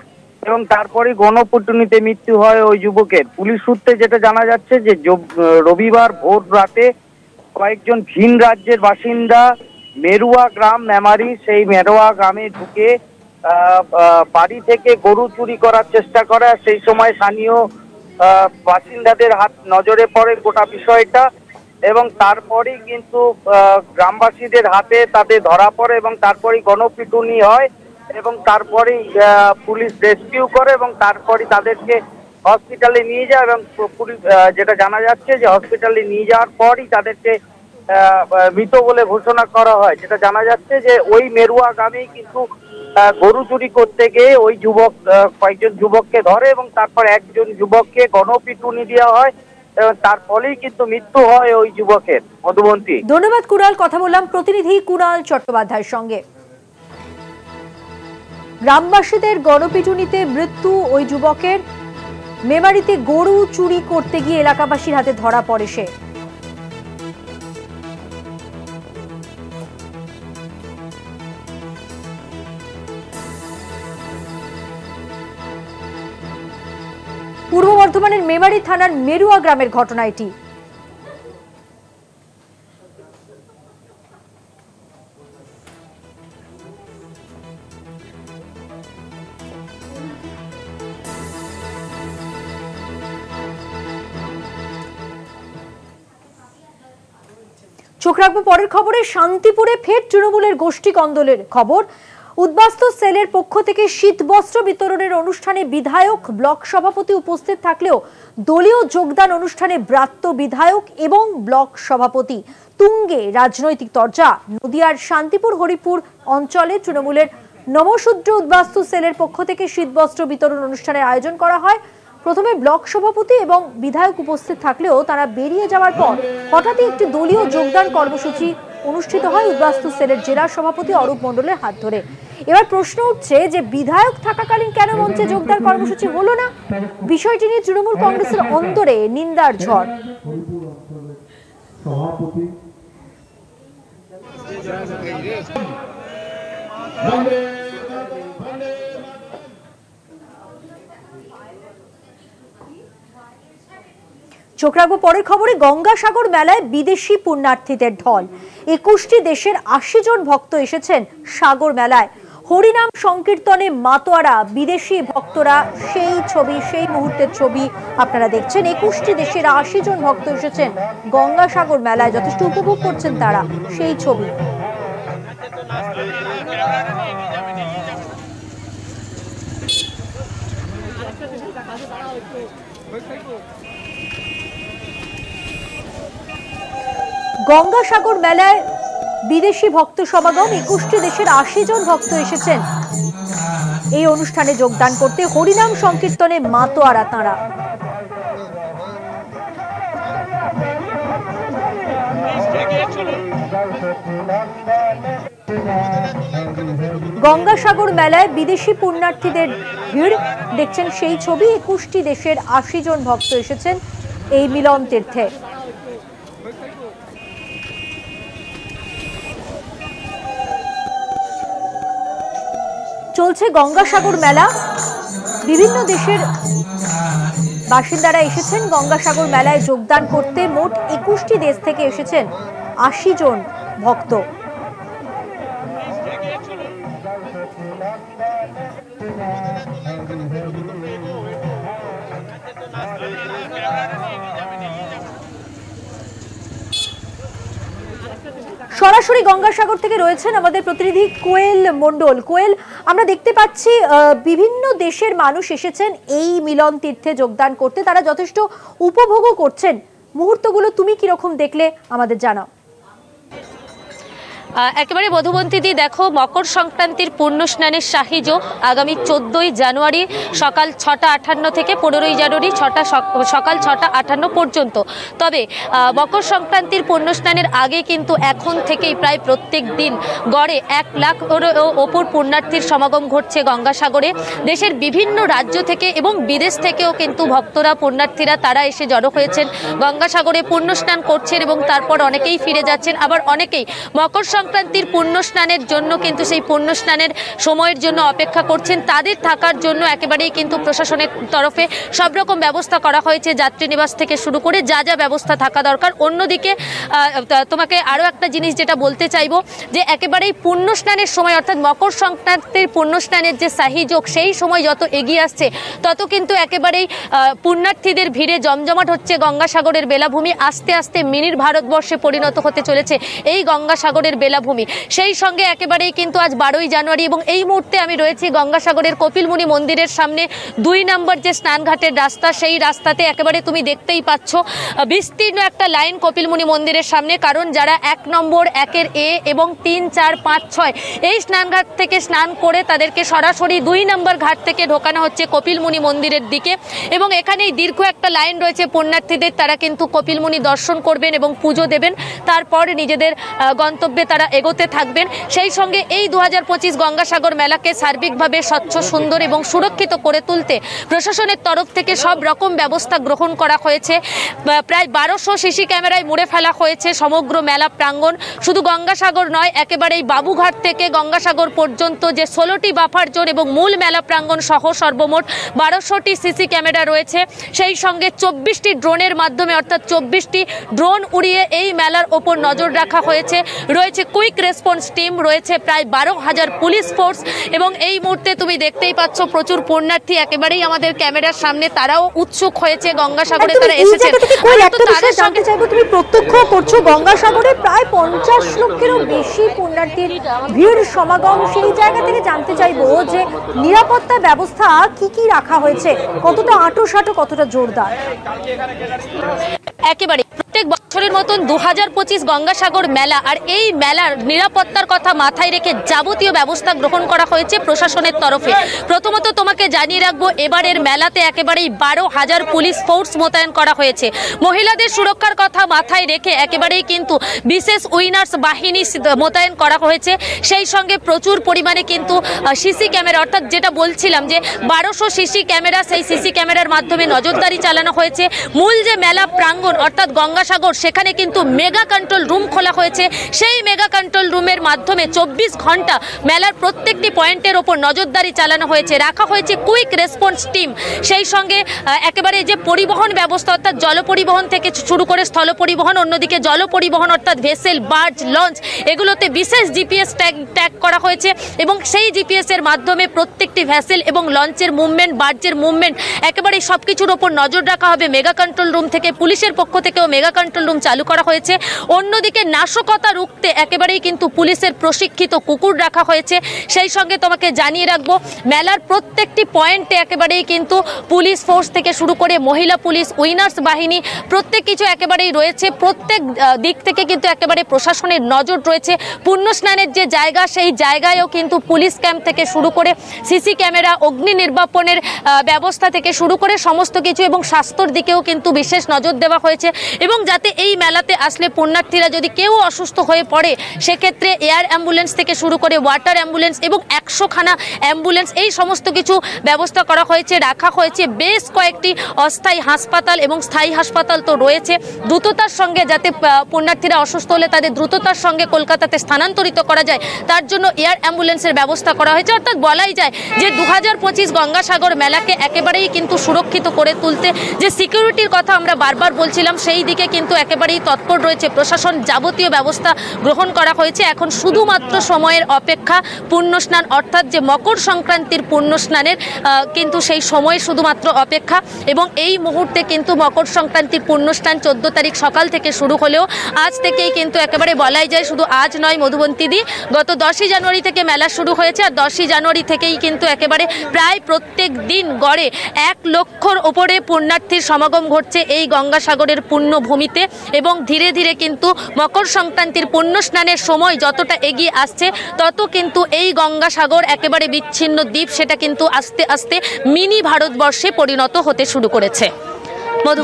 এবং তারপরে গণপিটুনিতে মৃত্যু হয় ওই যুবকের। পুলিশ সূত্রে যেটা জানা যাচ্ছে যে রবিবার ভোর রাতে কয়েকজন ভিন রাজ্যের বাসিন্দা মেরুয়া গ্রাম মেমারি, সেই মেরুয়া গ্রামে ঢুকে বাড়ি থেকে গরু চুরি করার চেষ্টা করে। আর সেই সময় স্থানীয় বাসিন্দাদের নজরে পড়ে গোটা বিষয়টা এবং তারপরেই কিন্তু গ্রামবাসীদের হাতে তাদের ধরা পড়ে এবং তারপরেই গণপিটুনি হয় এবং তারপরেই পুলিশ রেস্কিউ করে এবং তারপরেই তাদেরকে হসপিটালে নিয়ে যায় এবং পুলিশ যেটা জানা যাচ্ছে যে হসপিটালে নিয়ে যাওয়ার পরই তাদেরকে মৃত বলে ঘোষণা করা হয়। যেটা জানা যাচ্ছে যে ওই মেরুয়া গ্রামেই কিন্তু গরু চুরি করতে গিয়ে ওই যুবক কয়েকজন যুবককে ধরে এবং তারপর একজন যুবককে গণপিটুনি দেওয়া হয় এবং তার ফলেই কিন্তু মৃত্যু হয় ওই যুবকের। মধুবন্তী, ধন্যবাদ কুণাল। কথা বললাম প্রতিনিধি কুণাল চট্টোপাধ্যায়ের সঙ্গে। গ্রামবাসীদের গণপিটুনিতে মৃত্যু ওই যুবকের। মেমারিতে গরু চুরি করতে গিয়ে এলাকাবাসীর হাতে ধরা পড়ে সে। পূর্ব বর্ধমানের মেমারি থানার মেরুয়া গ্রামের ঘটনা এটি। চোখ রাখবো পরের খবরে। শান্তিপুরে ফের তৃণমূলের গোষ্ঠী কন্দলের খবর। উদ্বাস্তু সেলের পক্ষ থেকে শীতবস্ত্র বিতরণের অনুষ্ঠানে বিধায়ক ব্লক সভাপতি উপস্থিত থাকলেও দলীয় যোগদান অনুষ্ঠানে ব্রাত্য বিধায়ক এবং ব্লক সভাপতি তুঙ্গে রাজনৈতিক তরজা। নদিয়ার শান্তিপুর হরিপুর অঞ্চলে তৃণমূলের নমশূদ্র উদ্বাস্তু সেলের পক্ষ থেকে শীতবস্ত্র বিতরণ অনুষ্ঠানের আয়োজন করা হয়। প্রথমে ব্লক সভাপতি এবং বিধায়ক উপস্থিত থাকলেও তারা বেরিয়ে যাওয়ার পর হঠাৎই একটি দলীয় যোগদান কর্মসূচি অনুষ্ঠিত হয় উদ্বাস্তু সেলের জেলা সভাপতি অরূপ মণ্ডলের হাত ধরে। এবার প্রশ্ন উঠছে যে বিধায়ক থাকাকালীন কেন মঞ্চে যোগদান কর্মসূচি হলো না? বিষয়টি নিয়ে তৃণমূল কংগ্রেসের অন্তরে নিন্দার ঝড়। চোখ রাখবো পরের খবরে। গঙ্গাসাগর মেলায় বিদেশি পুণ্যার্থীদের ঢল। 21টি দেশের 80 জন ভক্ত এসেছেন সাগর মেলায়। হরিনাম সংকীর্তনে মাতোয়ারা বিদেশি ভক্তরা, সেই ছবি, সেই মুহূর্তের ছবি আপনারা দেখছেন। 21টি দেশের 80 জন ভক্ত এসেছেন গঙ্গাসাগর মেলায়, যথেষ্ট উপভোগ করছেন তারা, সেই ছবি। গঙ্গাসাগর মেলায় বিদেশি ভক্ত সমাগম। 21টি দেশের 80 জন ভক্ত এসেছেন এই অনুষ্ঠানে যোগদান করতে। হরিনাম সংকীর্তনে মাতোয়ারা তাঁরা। গঙ্গাসাগর মেলায় বিদেশি পুণ্যার্থীদের ভিড় দেখছেন, সেই ছবি। 21টি দেশের 80 জন ভক্ত এসেছেন এই মিলন তীর্থে। চলছে গঙ্গাসাগর মেলা। বিভিন্ন দেশের বাসিন্দারা এসেছেন গঙ্গাসাগর মেলায় যোগদান করতে। মোট 21টি দেশ থেকে এসেছেন 80 জন ভক্ত। সরাসরি গঙ্গাসাগর থেকে রয়েছেন আমাদের প্রতিনিধি কোয়েল মণ্ডল। কোয়েল, আমরা দেখতে পাচ্ছি বিভিন্ন দেশের মানুষ এসেছেন এই মিলন তীর্থে যোগদান করতে, তারা যথেষ্ট উপভোগও করছেন। মুহূর্তগুলো তুমি কিরকম দেখলে আমাদের জানাও। একেবারে মধুবন্তীদি, দেখো মকর সংক্রান্তির পুণ্য স্নানের শাহী যোগ আগামী 14ই জানুয়ারি সকাল 6:58 থেকে 15ই জানুয়ারি সকাল 6:58 পর্যন্ত। তবে মকর সংক্রান্তির পুণ্য স্নানের আগে কিন্তু এখন থেকেই প্রায় প্রত্যেক দিন গড়ে 1 লাখ ওপর পুণ্যার্থীর সমাগম ঘটছে গঙ্গাসাগরে। দেশের বিভিন্ন রাজ্য থেকে এবং বিদেশ থেকেও কিন্তু ভক্তরা পুণ্যার্থীরা তারা এসে জড়ো হয়েছেন গঙ্গাসাগরে, পুণ্য স্নান করছেন এবং তারপর অনেকেই ফিরে যাচ্ছেন। আবার অনেকেই মকর সংক্রান্তির পুণ্য স্নানের জন্য কিন্তু সেই পুণ্য স্নানের সময়ের জন্য অপেক্ষা করছেন। তাদের থাকার জন্য একেবারেই কিন্তু প্রশাসনের তরফে সব রকম ব্যবস্থা করা হয়েছে, যাত্রী নিবাস থেকে শুরু করে যা যা ব্যবস্থা থাকা দরকার। অন্যদিকে তোমাকে আরও একটা জিনিস যেটা বলতে চাইবো, যে একেবারেই পুণ্য স্নানের সময় অর্থাৎ মকর সংক্রান্তির পুণ্য স্নানের যে শাহী যোগ সেই সময় যত এগিয়ে আসছে তত কিন্তু একেবারেই পুণ্যার্থীদের ভিড়ে জমজমাট হচ্ছে গঙ্গাসাগরের বেলাভূমি। আস্তে আস্তে মিনির ভারতবর্ষে পরিণত হতে চলেছে এই গঙ্গাসাগরের বেলাভূমি। সেই সঙ্গে একেবারেই কিন্তু আজ 12ই জানুয়ারি এবং এই মুহূর্তে আমি রয়েছি গঙ্গাসাগরের কপিলমুনি মন্দিরের সামনে। 2 নম্বর যে স্নানঘাটের রাস্তা, সেই রাস্তাতে একেবারে তুমি দেখতেই পাচ্ছ বিস্তীর্ণ একটা লাইন কপিলমুনি মন্দিরের সামনে। কারণ যারা 1 নম্বর 1-এর এ এবং 3, 4, 5, 6 এই স্নানঘাট থেকে স্নান করে তাদেরকে সরাসরি 2 নম্বর ঘাট থেকে ঢোকানো হচ্ছে কপিলমুনি মন্দিরের দিকে। এবং এখানেই দীর্ঘ একটা লাইন রয়েছে পুণ্যার্থীদের, তারা কিন্তু কপিলমুনি দর্শন করবেন এবং পুজো দেবেন, তারপর নিজেদের গন্তব্যে তারা এগোতে থাকবেন। সেই সঙ্গে এই 2025 গঙ্গাসাগর মেলাকে সার্বিকভাবে স্বচ্ছ, সুন্দর এবং সুরক্ষিত করে তুলতে প্রশাসনের তরফ থেকে সব রকম ব্যবস্থা গ্রহণ করা হয়েছে। প্রায় 1200 সিসি ক্যামেরায় মুড়ে ফেলা হয়েছে সমগ্র মেলা প্রাঙ্গণ। শুধু গঙ্গাসাগর নয়, একেবারেই বাবুঘাট থেকে গঙ্গাসাগর পর্যন্ত যে 16টি বাফার জোন এবং মূল মেলা প্রাঙ্গণ সহ সর্বমোট 1200টি সিসি ক্যামেরা রয়েছে। সেই সঙ্গে 24টি ড্রোনের মাধ্যমে অর্থাৎ 24টি ড্রোন উড়িয়ে এই মেলার ওপর নজর রাখা হয়েছে। রয়েছে কুইক রেসপন্স টিম, রয়েছে প্রায় 12,000 পুলিশ ফোর্স এবং এই মুহূর্তে তুমি দেখতেই পাচ্ছ প্রচুর পুণ্যার্থী একেবারেই আমাদের ক্যামেরার সামনে, তারাও উৎসুক হয়েছে গঙ্গাসাগরে তারা এসেছেন। জানতে চাইবো, তুমি প্রত্যক্ষ করছো গঙ্গাসাগরে প্রায় 50 লক্ষেরও বেশি পুণ্যার্থীর ভিড় সমাগম, সেই জায়গা থেকে জানতে চাইবো যে নিরাপত্তা ব্যবস্থা কি রাখা হয়েছে, কতটা আঁটোসাঁটো, কতটা জোরদার? একেবারে প্রত্যেক বছরের মতন 2025 গঙ্গাসাগর মেলা আর এই মেলার নিরাপত্তার কথা মাথায় রেখে যাবতীয় ব্যবস্থা গ্রহণ করা হয়েছে প্রশাসনের তরফে। প্রথমত তোমাকে জানিয়ে রাখবো, এবারের মেলাতে একেবারেই 12,000 পুলিশ ফোর্স মোতায়েন করা হয়েছে। মহিলাদের সুরক্ষার কথা মাথায় রেখে একেবারেই কিন্তু বিশেষ উইনার্স বাহিনী মোতায়েন করা হয়েছে। সেই সঙ্গে প্রচুর পরিমাণে কিন্তু সিসি ক্যামেরা, অর্থাৎ যেটা বলছিলাম যে 1200 সিসি ক্যামেরা, সেই সিসি ক্যামেরার মাধ্যমে নজরদারি চালানো হয়েছে। মূল যে মেলা প্রাঙ্গণ অর্থাৎ গঙ্গাসাগর, সেখানে কিন্তু মেগা কন্ট্রোল রুম খোলা হয়েছে। সেই মেগা কন্ট্রোল রুমের মাধ্যমে 24 ঘন্টা মেলার প্রত্যেকটি পয়েন্টের ওপর নজরদারি চালানো হয়েছে। রাখা হয়েছে কুইক রেসপন্স টিম। সেই সঙ্গে একেবারে যে পরিবহন ব্যবস্থা অর্থাৎ জল পরিবহন থেকে শুরু করে স্থল পরিবহন, অন্যদিকে জল পরিবহন অর্থাৎ ভেসেল, বার্জ, লঞ্চ, এগুলোতে বিশেষ জিপিএস ট্যাগ করা হয়েছে এবং সেই জিপিএস এর মাধ্যমে প্রত্যেকটি ভেসেল এবং লঞ্চের মুভমেন্ট, বার্জের মুভমেন্ট একেবারে সব কিছুর ওপর নজর রাখা হবে মেগা কন্ট্রোল রুম থেকে। পুলিশের পক্ষ থেকেও মেগা কন্ট্রোল রুম চালু করা হয়েছে। অন্যদিকে নাশকতা রুখতে একেবারেই কিন্তু পুলিশের প্রশিক্ষিত কুকুর রাখা হয়েছে। সেই সঙ্গে তোমাকে জানিয়ে রাখবো, মেলার প্রত্যেকটি পয়েন্টে একেবারেই কিন্তু পুলিশ ফোর্স থেকে শুরু করে মহিলা পুলিশ, উইনার্স বাহিনী, প্রত্যেক কিছু একেবারেই রয়েছে। প্রত্যেক দিক থেকে কিন্তু একেবারে প্রশাসনের নজর রয়েছে। পুণ্য স্নানের যে জায়গা, সেই জায়গায়ও কিন্তু পুলিশ ক্যাম্প থেকে শুরু করে সিসি ক্যামেরা, অগ্নি নির্বাপনের ব্যবস্থা থেকে শুরু করে সমস্ত কিছু এবং স্বাস্থ্যর দিকেও কিন্তু বিশেষ নজর দেওয়া হয়েছে এবং যাতে এই মেলাতে আসলে পুণ্যার্থীরা যদি কেউ অসুস্থ হয়ে পড়ে সেক্ষেত্রে এয়ার অ্যাম্বুলেন্স থেকে শুরু করে ওয়াটার অ্যাম্বুলেন্স এবং 100খানা অ্যাম্বুলেন্স এই সমস্ত কিছু ব্যবস্থা করা হয়েছে, রাখা হয়েছে। বেশ কয়েকটি অস্থায়ী হাসপাতাল এবং স্থায়ী হাসপাতাল তো রয়েছে। দ্রুততার সঙ্গে যাতে পুণ্যার্থীরা অসুস্থ হলে তাদের দ্রুততার সঙ্গে কলকাতাতে স্থানান্তরিত করা যায় তার জন্য এয়ার অ্যাম্বুলেন্সের ব্যবস্থা করা হয়েছে। অর্থাৎ বলাই যায় যে 2025 গঙ্গাসাগর মেলাকে একেবারেই কিন্তু সুরক্ষিত করে তুলতে যে সিকিউরিটির কথা আমরা বারবার বলছিলাম সেই দিকে কিন্তু একেবারেই তৎপর রয়েছে প্রশাসন। যাবতীয় ব্যবস্থা গ্রহণ করা হয়েছে। এখন শুধুমাত্র সময়ের অপেক্ষা পুণ্যস্নান অর্থাৎ যে মকর সংক্রান্তির পুণ্যস্নানের কিন্তু সেই সময় শুধুমাত্র অপেক্ষা। এবং এই মুহূর্তে কিন্তু মকর সংক্রান্তির পুণ্যস্নান 14 তারিখ সকাল থেকে শুরু হলেও আজ থেকেই কিন্তু একেবারে বলাই যায় শুধু আজ নয় মধুবন্তীদি, গত 10ই জানুয়ারি থেকে মেলা শুরু হয়েছে। আর 10ই জানুয়ারি থেকেই কিন্তু একেবারে প্রায় প্রত্যেক দিন গড়ে 1 লক্ষর ওপরে পুণ্যার্থীর সমাগম ঘটছে এই গঙ্গাসাগরের পুণ্যভূমিতে। এবং ধীরে ধীরে কিন্তু মকর সংক্রান্তির পুণ্যস্নানের সময় যতটা এগিয়ে আসছে তত কিন্তু এই গঙ্গাসাগর একেবারে বিচ্ছিন্ন দ্বীপ সেটা কিন্তু আস্তে আস্তে মিনি ভারতবর্ষে পরিণত হতে শুরু করেছে।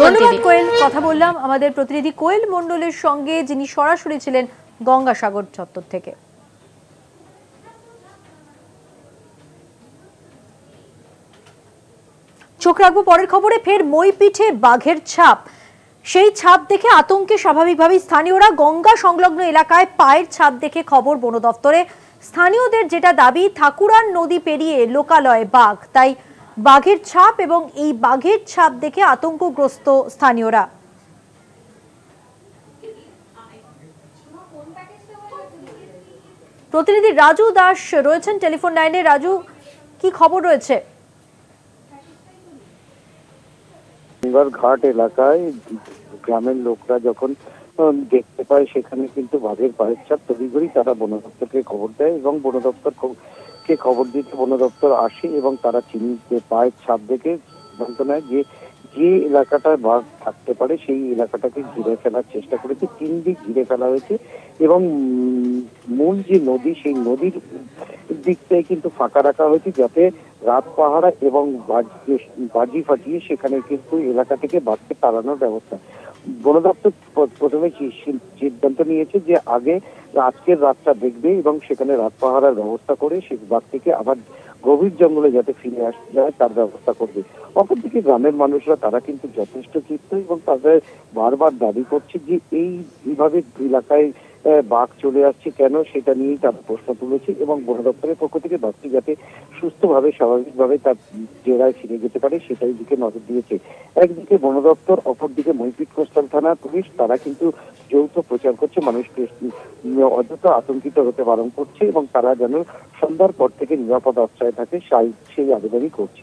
ধন্যবাদ কোয়েল। কথা বললাম আমাদের প্রতিনিধি কোয়েল মণ্ডলের সঙ্গে, যিনি সরাসরি ছিলেন গঙ্গাসাগর চত্বর থেকে। চোখ রাখবো পরের খবরে। ফের মইপিঠে বাঘের ছাপ, সেই ছাপ দেখে আতঙ্কে স্বাভাবিকভাবেই স্থানীয়রা। গঙ্গা সংলগ্ন এলাকায় পায়ের ছাপ দেখে খবর বন দফতরে। স্থানীয়দের যেটা দাবি, ঠাকুরান নদী পেরিয়ে লোকালয়ে বাঘ, তাই বাঘের ছাপ এবং এই বাঘের ছাপ দেখে আতঙ্কগ্রস্ত স্থানীয়রা। প্রতিনিধি রাজু দাস রয়েছেন টেলিফোন লাইনে। রাজু, কি খবর রয়েছে? গঙ্গার ঘাট এলাকায় গ্রামের লোকরা যখন দেখতে পায় সেখানে কিন্তু বাঘের পায়ের ছাপ তড়িঘড়ি তারা বন দপ্তরকে খবর দেয় এবং বন দপ্তরকে খবর দিতে বন দপ্তর আসে এবং তারা চিনতে পায়ের ছাপ দেখে সিদ্ধান্ত নেয় যে এলাকাটায় বাঘ থাকতে পারে সেই এলাকাটাকে ঘিরে ফেলার চেষ্টা করেছে। 3 দিক ঘিরে ফেলা হয়েছে এবং মূল যে নদী সেই নদীর দিকটাই কিন্তু ফাঁকা রাখা হয়েছে যাতে রাত পাহারা এবং বাজি ফাটিয়ে সেখানে কিন্তু এলাকা থেকে বাঘকে তাড়ানোর ব্যবস্থা। বন দপ্তর প্রথমে সিদ্ধান্ত নিয়েছে যে আগে আজকের রাতটা দেখবে এবং সেখানে রাত পাহারার ব্যবস্থা করে সেই বাঘটিকে আবার গভীর জঙ্গলে যাতে ফিরে আসতে যায় তার ব্যবস্থা করবে। অপরদিকে গ্রামের মানুষরা তারা কিন্তু যথেষ্ট চিত্ত এবং তাদের বারবার দাবি করছে যে এইভাবে এলাকায় বাঘ চলে আসছে কেন সেটা নিয়েই তারা প্রশ্ন তুলেছে এবং বন দপ্তরের পক্ষ থেকে বাঘটি যাতে সুস্থভাবে স্বাভাবিকভাবে তার জেলায় ফিরে যেতে পারে সেটাই দিকে নজর দিয়েছে। একদিকে বন দপ্তর, অপরদিকে মইপিঠ কোস্টাল থানা পুলিশ তারা কিন্তু যৌথ প্রচার করছে, মানুষকে অযথা আতঙ্কিত হতে বারণ করছে এবং তারা যেন সন্ধ্যার পর থেকে নিরাপদ আশ্রয় থাকে সেই আবেদনই করছে।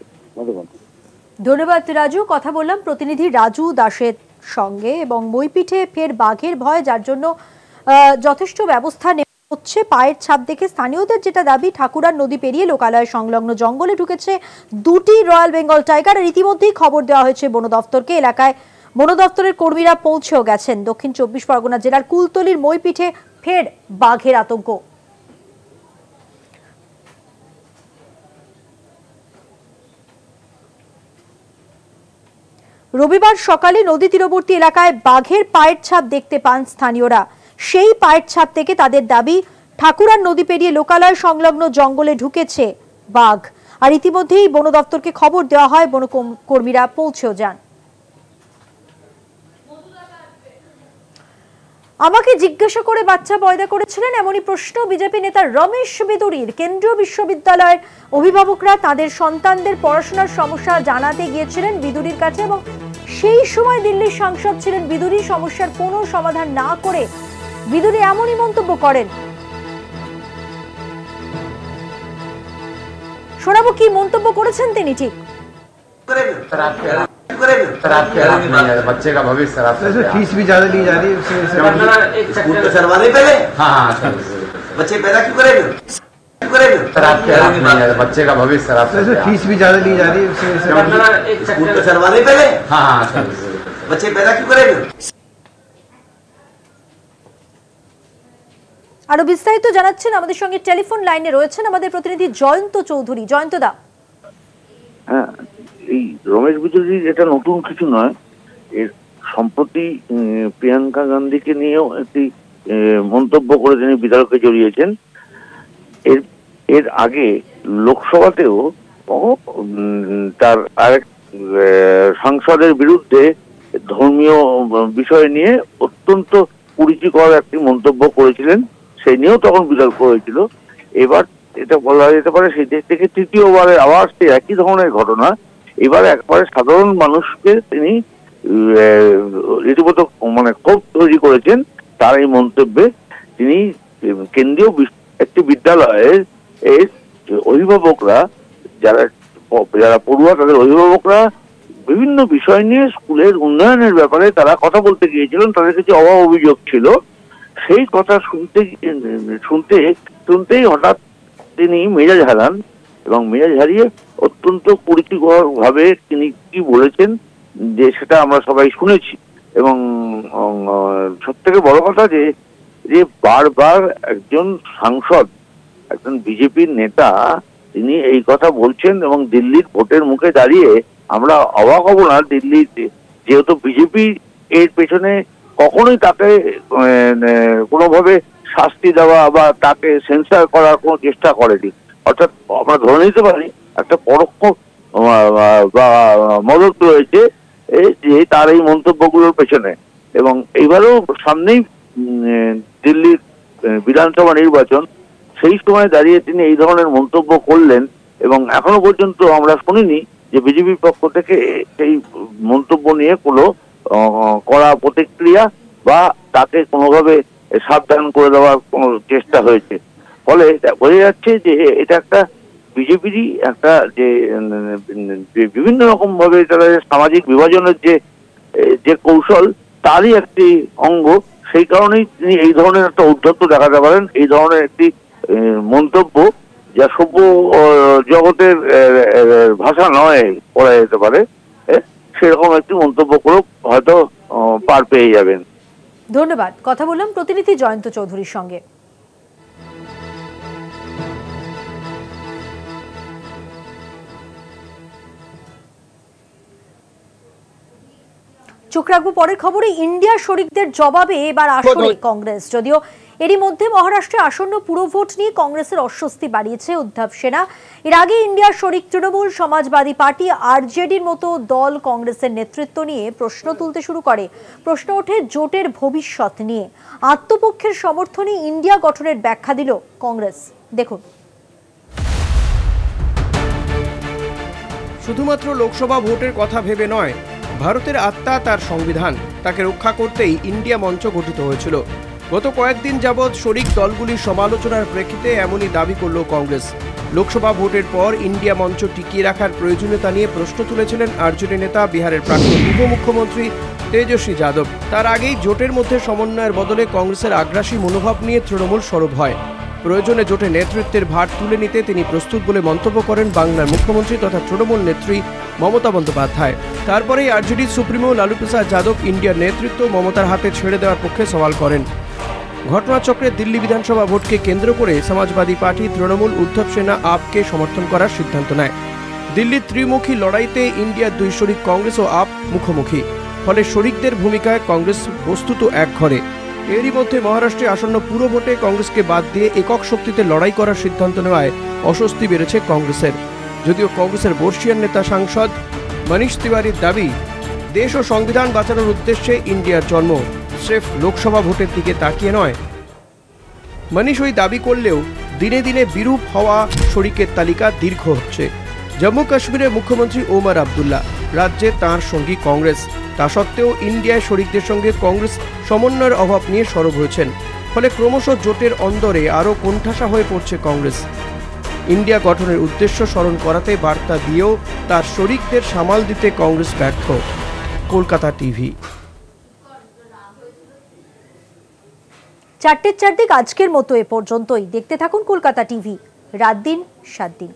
ধন্যবাদ রাজু। কথা বললাম প্রতিনিধি রাজু দাসের সঙ্গে। এবং মইপিঠে ফের বাঘের ভয়, যার জন্য যথেষ্ট ব্যবস্থা নেওয়া হচ্ছে। পায়ের ছাপ দেখে স্থানীয়দের যেটা দাবি, ঠাকুরান নদী পেরিয়ে লোকালয় সংলগ্ন জঙ্গলে ঢুকেছে 2টি রয়্যাল বেঙ্গল টাইগার। আর ইতিমধ্যেই খবর দেওয়া হয়েছে বন দফতরকে। এলাকায় বন দফতরের কর্মীরা পৌঁছেও গেছেন। দক্ষিণ 24 পরগনা জেলার কুলতলির মইপিঠে ফের বাঘের আতঙ্ক। রবিবার সকালে নদী তীরবর্তী এলাকায় বাঘের পায়ের ছাপ দেখতে পান স্থানীয়রা। সেই পায়ের ছাপ থেকে তাদের দাবি, ঠাকুরান নদী পেরিয়ে লোকালয় সংলগ্ন জঙ্গলে ঢুকেছে বাঘ। আর ইতিমধ্যেই বন দপ্তরকে খবর দেওয়া হয়, বন কর্মীরা পৌঁছেও যান। আমাকে জিজ্ঞাসা করে বাচ্চা পয়দা করেছিলেন, এমনই প্রশ্ন বিজেপি নেতা রমেশ বিদুরির। কেন্দ্রীয় বিশ্ববিদ্যালয়ের অভিভাবকরা তাদের সন্তানদের পড়াশোনার সমস্যা জানাতে গিয়েছিলেন বিদুরির কাছে এবং সেই সময় দিল্লির সাংসদ ছিলেন বিদুরি। সমস্যার কোনো সমাধান না করে বিদুরি এমনই মন্তব্য করেন। শোনাবো কি মন্তব্য করেছেন তিনি। ঠিক बच्चे का भविष्य फीस भी ज्यादा ली जा रही है, स्कूल तो चलवाने पहले। हाँ बच्चे पैदा क्यों करेंगे, बच्चे का भविष्य फीस भी ज्यादा ली जा रही है, स्कूल तो चलवाने पहले। हाँ बच्चे पैदा क्यों करेंगे। আরো বিস্তারিত জানাচ্ছেন, আমাদের সঙ্গে টেলিফোন লাইনে রয়েছেন আমাদের প্রতিনিধি জয়ন্ত চৌধুরী। জয়ন্ত দা। হ্যাঁ, এই রমেশ বিদুরির এটা নতুন কিছু নয়। এর সম্প্রতি প্রিয়াঙ্কা গান্ধীকে নিয়েও একটি মন্তব্য করে তিনি বিতর্কে জড়িয়েছেন। এর আগে লোকসভাতেও তার আরেক সাংসদের বিরুদ্ধে ধর্মীয় বিষয় নিয়ে অত্যন্ত কুরুচিকর একটি মন্তব্য করেছিলেন, সেই নিয়েও তখন বিতর্ক হয়েছিল। এবার এটা বলা যেতে পারে সেই দেশ থেকে তৃতীয়বারে আবার সেই একই ধরনের ঘটনা। এবার একবারে সাধারণ মানুষকে তিনি রীতিমতো ক্ষোভ তৈরি করেছেন তার এই মন্তব্যে। তিনি কেন্দ্রীয় একটি বিদ্যালয়ের অভিভাবকরা যারা পড়ুয়া তাদের অভিভাবকরা বিভিন্ন বিষয় নিয়ে স্কুলের উন্নয়নের ব্যাপারে তারা কথা বলতে গিয়েছিলেন, তাদের কিছু অভিযোগ ছিল। সেই কথা শুনতেই হঠাৎ তিনি মেজাজ হারান এবং মেজাজ হারিয়ে অত্যন্ত কুরুচিকর ভাবে তিনি কি বলেছেন যে সেটা আমরা সবাই শুনেছি। এবং সব থেকে বড় কথা যে বারবার একজন সাংসদ, একজন বিজেপির নেতা তিনি এই কথা বলছেন এবং দিল্লির ভোটের মুখে দাঁড়িয়ে আমরা অবাক হব না। দিল্লি যেহেতু বিজেপি এর পেছনে কখনোই তাকে কোনোভাবে শাস্তি দেওয়া বা তাকে সেন্সার করার কোনো চেষ্টা করেনি, অর্থাৎ আমরা ধরে নিতে পারি একটা পরোক্ষ বা মদত রয়েছে যে তার এই মন্তব্যগুলোর পেছনে। এবং এইবারও সামনেই দিল্লির বিধানসভা নির্বাচন, সেই সময় দাঁড়িয়ে তিনি এই ধরনের মন্তব্য করলেন এবং এখনো পর্যন্ত আমরা শুনিনি যে বিজেপির পক্ষ থেকে সেই মন্তব্য নিয়ে কোনো কড়া প্রতিক্রিয়া বা তাকে কোনোভাবে সাবধান করে দেওয়ার কোনো চেষ্টা হয়েছে। ফলে বোঝা যাচ্ছে যে এটা একটা বিজেপিরই একটা যে বিভিন্ন রকম ভাবে তারা সামাজিক বিভাজনের যে কৌশল তারই একটি অঙ্গ। সেই কারণেই তিনি এই ধরনের একটা ঔদ্ধত্য দেখাতে পারেন, এই ধরনের একটি মন্তব্য যা সভ্য জগতের ভাষা নয় করা যেতে পারে, সেরকম একটি মন্তব্য করে হয়তো পার পেয়ে যাবেন। ধন্যবাদ। কথা বললাম প্রতিনিধি জয়ন্ত চৌধুরীর সঙ্গে। চোখ রাখবো পরের খবরে। ইন্ডিয়ার শরিকদের জবাবে এবার আসলে কংগ্রেস। যদিও এরই মধ্যে মহারাষ্ট্রে আসন্ন পুরভোট নিয়ে কংগ্রেসের অস্বস্তি বাড়িয়েছে উদ্ধব সেনা। এর আগে ইন্ডিয়ার শরিক তৃণমূল, সমাজবাদী পার্টি, আরজেডির মতো দল কংগ্রেসের নেতৃত্ব নিয়ে প্রশ্ন তুলতে শুরু করে। প্রশ্ন ওঠে জোটের ভবিষ্যৎ নিয়ে। আত্মপক্ষের সমর্থনে ইন্ডিয়া গঠনের ব্যাখ্যা দিল কংগ্রেস। দেখুন। শুধুমাত্র লোকসভা ভোটের কথা ভেবে নয়, ভারতের আত্মা তার সংবিধান, তাকে রক্ষা করতেই ইন্ডিয়া মঞ্চ গঠিত হয়েছিল। গত কয়েকদিন যাবৎ শরিক দলগুলির সমালোচনার প্রেক্ষিতে এমনই দাবি করল কংগ্রেস। লোকসভা ভোটের পর ইন্ডিয়া মঞ্চ টিকিয়ে রাখার প্রয়োজনীয়তা নিয়ে প্রশ্ন তুলেছিলেন আরজেডি নেতা বিহারের প্রাক্তন উপমুখ্যমন্ত্রী তেজস্বী যাদব। তার আগেই জোটের মধ্যে সমন্বয়ের বদলে কংগ্রেসের আগ্রাসী মনোভাব নিয়ে তৃণমূল সরব হয়। প্রয়োজনে জোটে নেতৃত্বের ভার তুলে নিতে তিনি প্রস্তুত বলে মন্তব্য করেন বাংলার মুখ্যমন্ত্রী তথা তৃণমূল নেত্রী মমতা বন্দ্যোপাধ্যায়। তারপরেই আরজেডির সুপ্রিমো লালু প্রসাদ যাদব ইন্ডিয়ার নেতৃত্ব মমতার হাতে ছেড়ে দেওয়ার পক্ষে সওয়াল করেন। ঘটনাচক্রে দিল্লি বিধানসভা ভোটকে কেন্দ্র করে সমাজবাদী পার্টি, তৃণমূল, উদ্ধব সেনা, আপকে সমর্থন করার সিদ্ধান্ত নেয়। দিল্লির ত্রিমুখী লড়াইতে ইন্ডিয়ার দুই শরিক কংগ্রেস ও আপ মুখোমুখি। ফলে শরিকদের ভূমিকায় কংগ্রেস বস্তুত এক ঘরে। এরই মধ্যে মহারাষ্ট্রে আসন্ন পুরো ভোটে কংগ্রেসকে বাদ দিয়ে একক শক্তিতে লড়াই করার সিদ্ধান্ত নেওয়ায় অস্বস্তি বেড়েছে কংগ্রেসের। যদিও কংগ্রেসের বর্ষিয়ান নেতা সাংসদ মনীষ তিওয়ারির দাবি, দেশ ও সংবিধান বাঁচানোর উদ্দেশ্যে ইন্ডিয়ার জন্ম, স্রেফ লোকসভা ভোটের দিকে তাকিয়ে নয়। মনীষ ওই দাবি করলেও দিনে দিনে বিরূপ হওয়া শরিকের তালিকা দীর্ঘ হচ্ছে। জম্মু কাশ্মীরের মুখ্যমন্ত্রী ওমর আবদুল্লাহ, রাজ্যে তাঁর সঙ্গী কংগ্রেস। তা সত্ত্বেও ইন্ডিয়ায় শরিকদের সঙ্গে কংগ্রেস সমন্বয়ের অভাব নিয়ে সরব হয়েছেন। ফলে ক্রমশ জোটের অন্দরে আরও কোণঠাসা হয়ে পড়ছে কংগ্রেস। ইন্ডিয়া গঠনের উদ্দেশ্য স্মরণ করাতে বার্তা দিয়েও তার শরিকদের সামাল দিতে কংগ্রেস ব্যর্থ। কলকাতা টিভি। 4টের চারদিক আজকের মতো এ পর্যন্তই। দেখতে থাকুন কলকাতা টিভি, রাত দিন 7 দিন।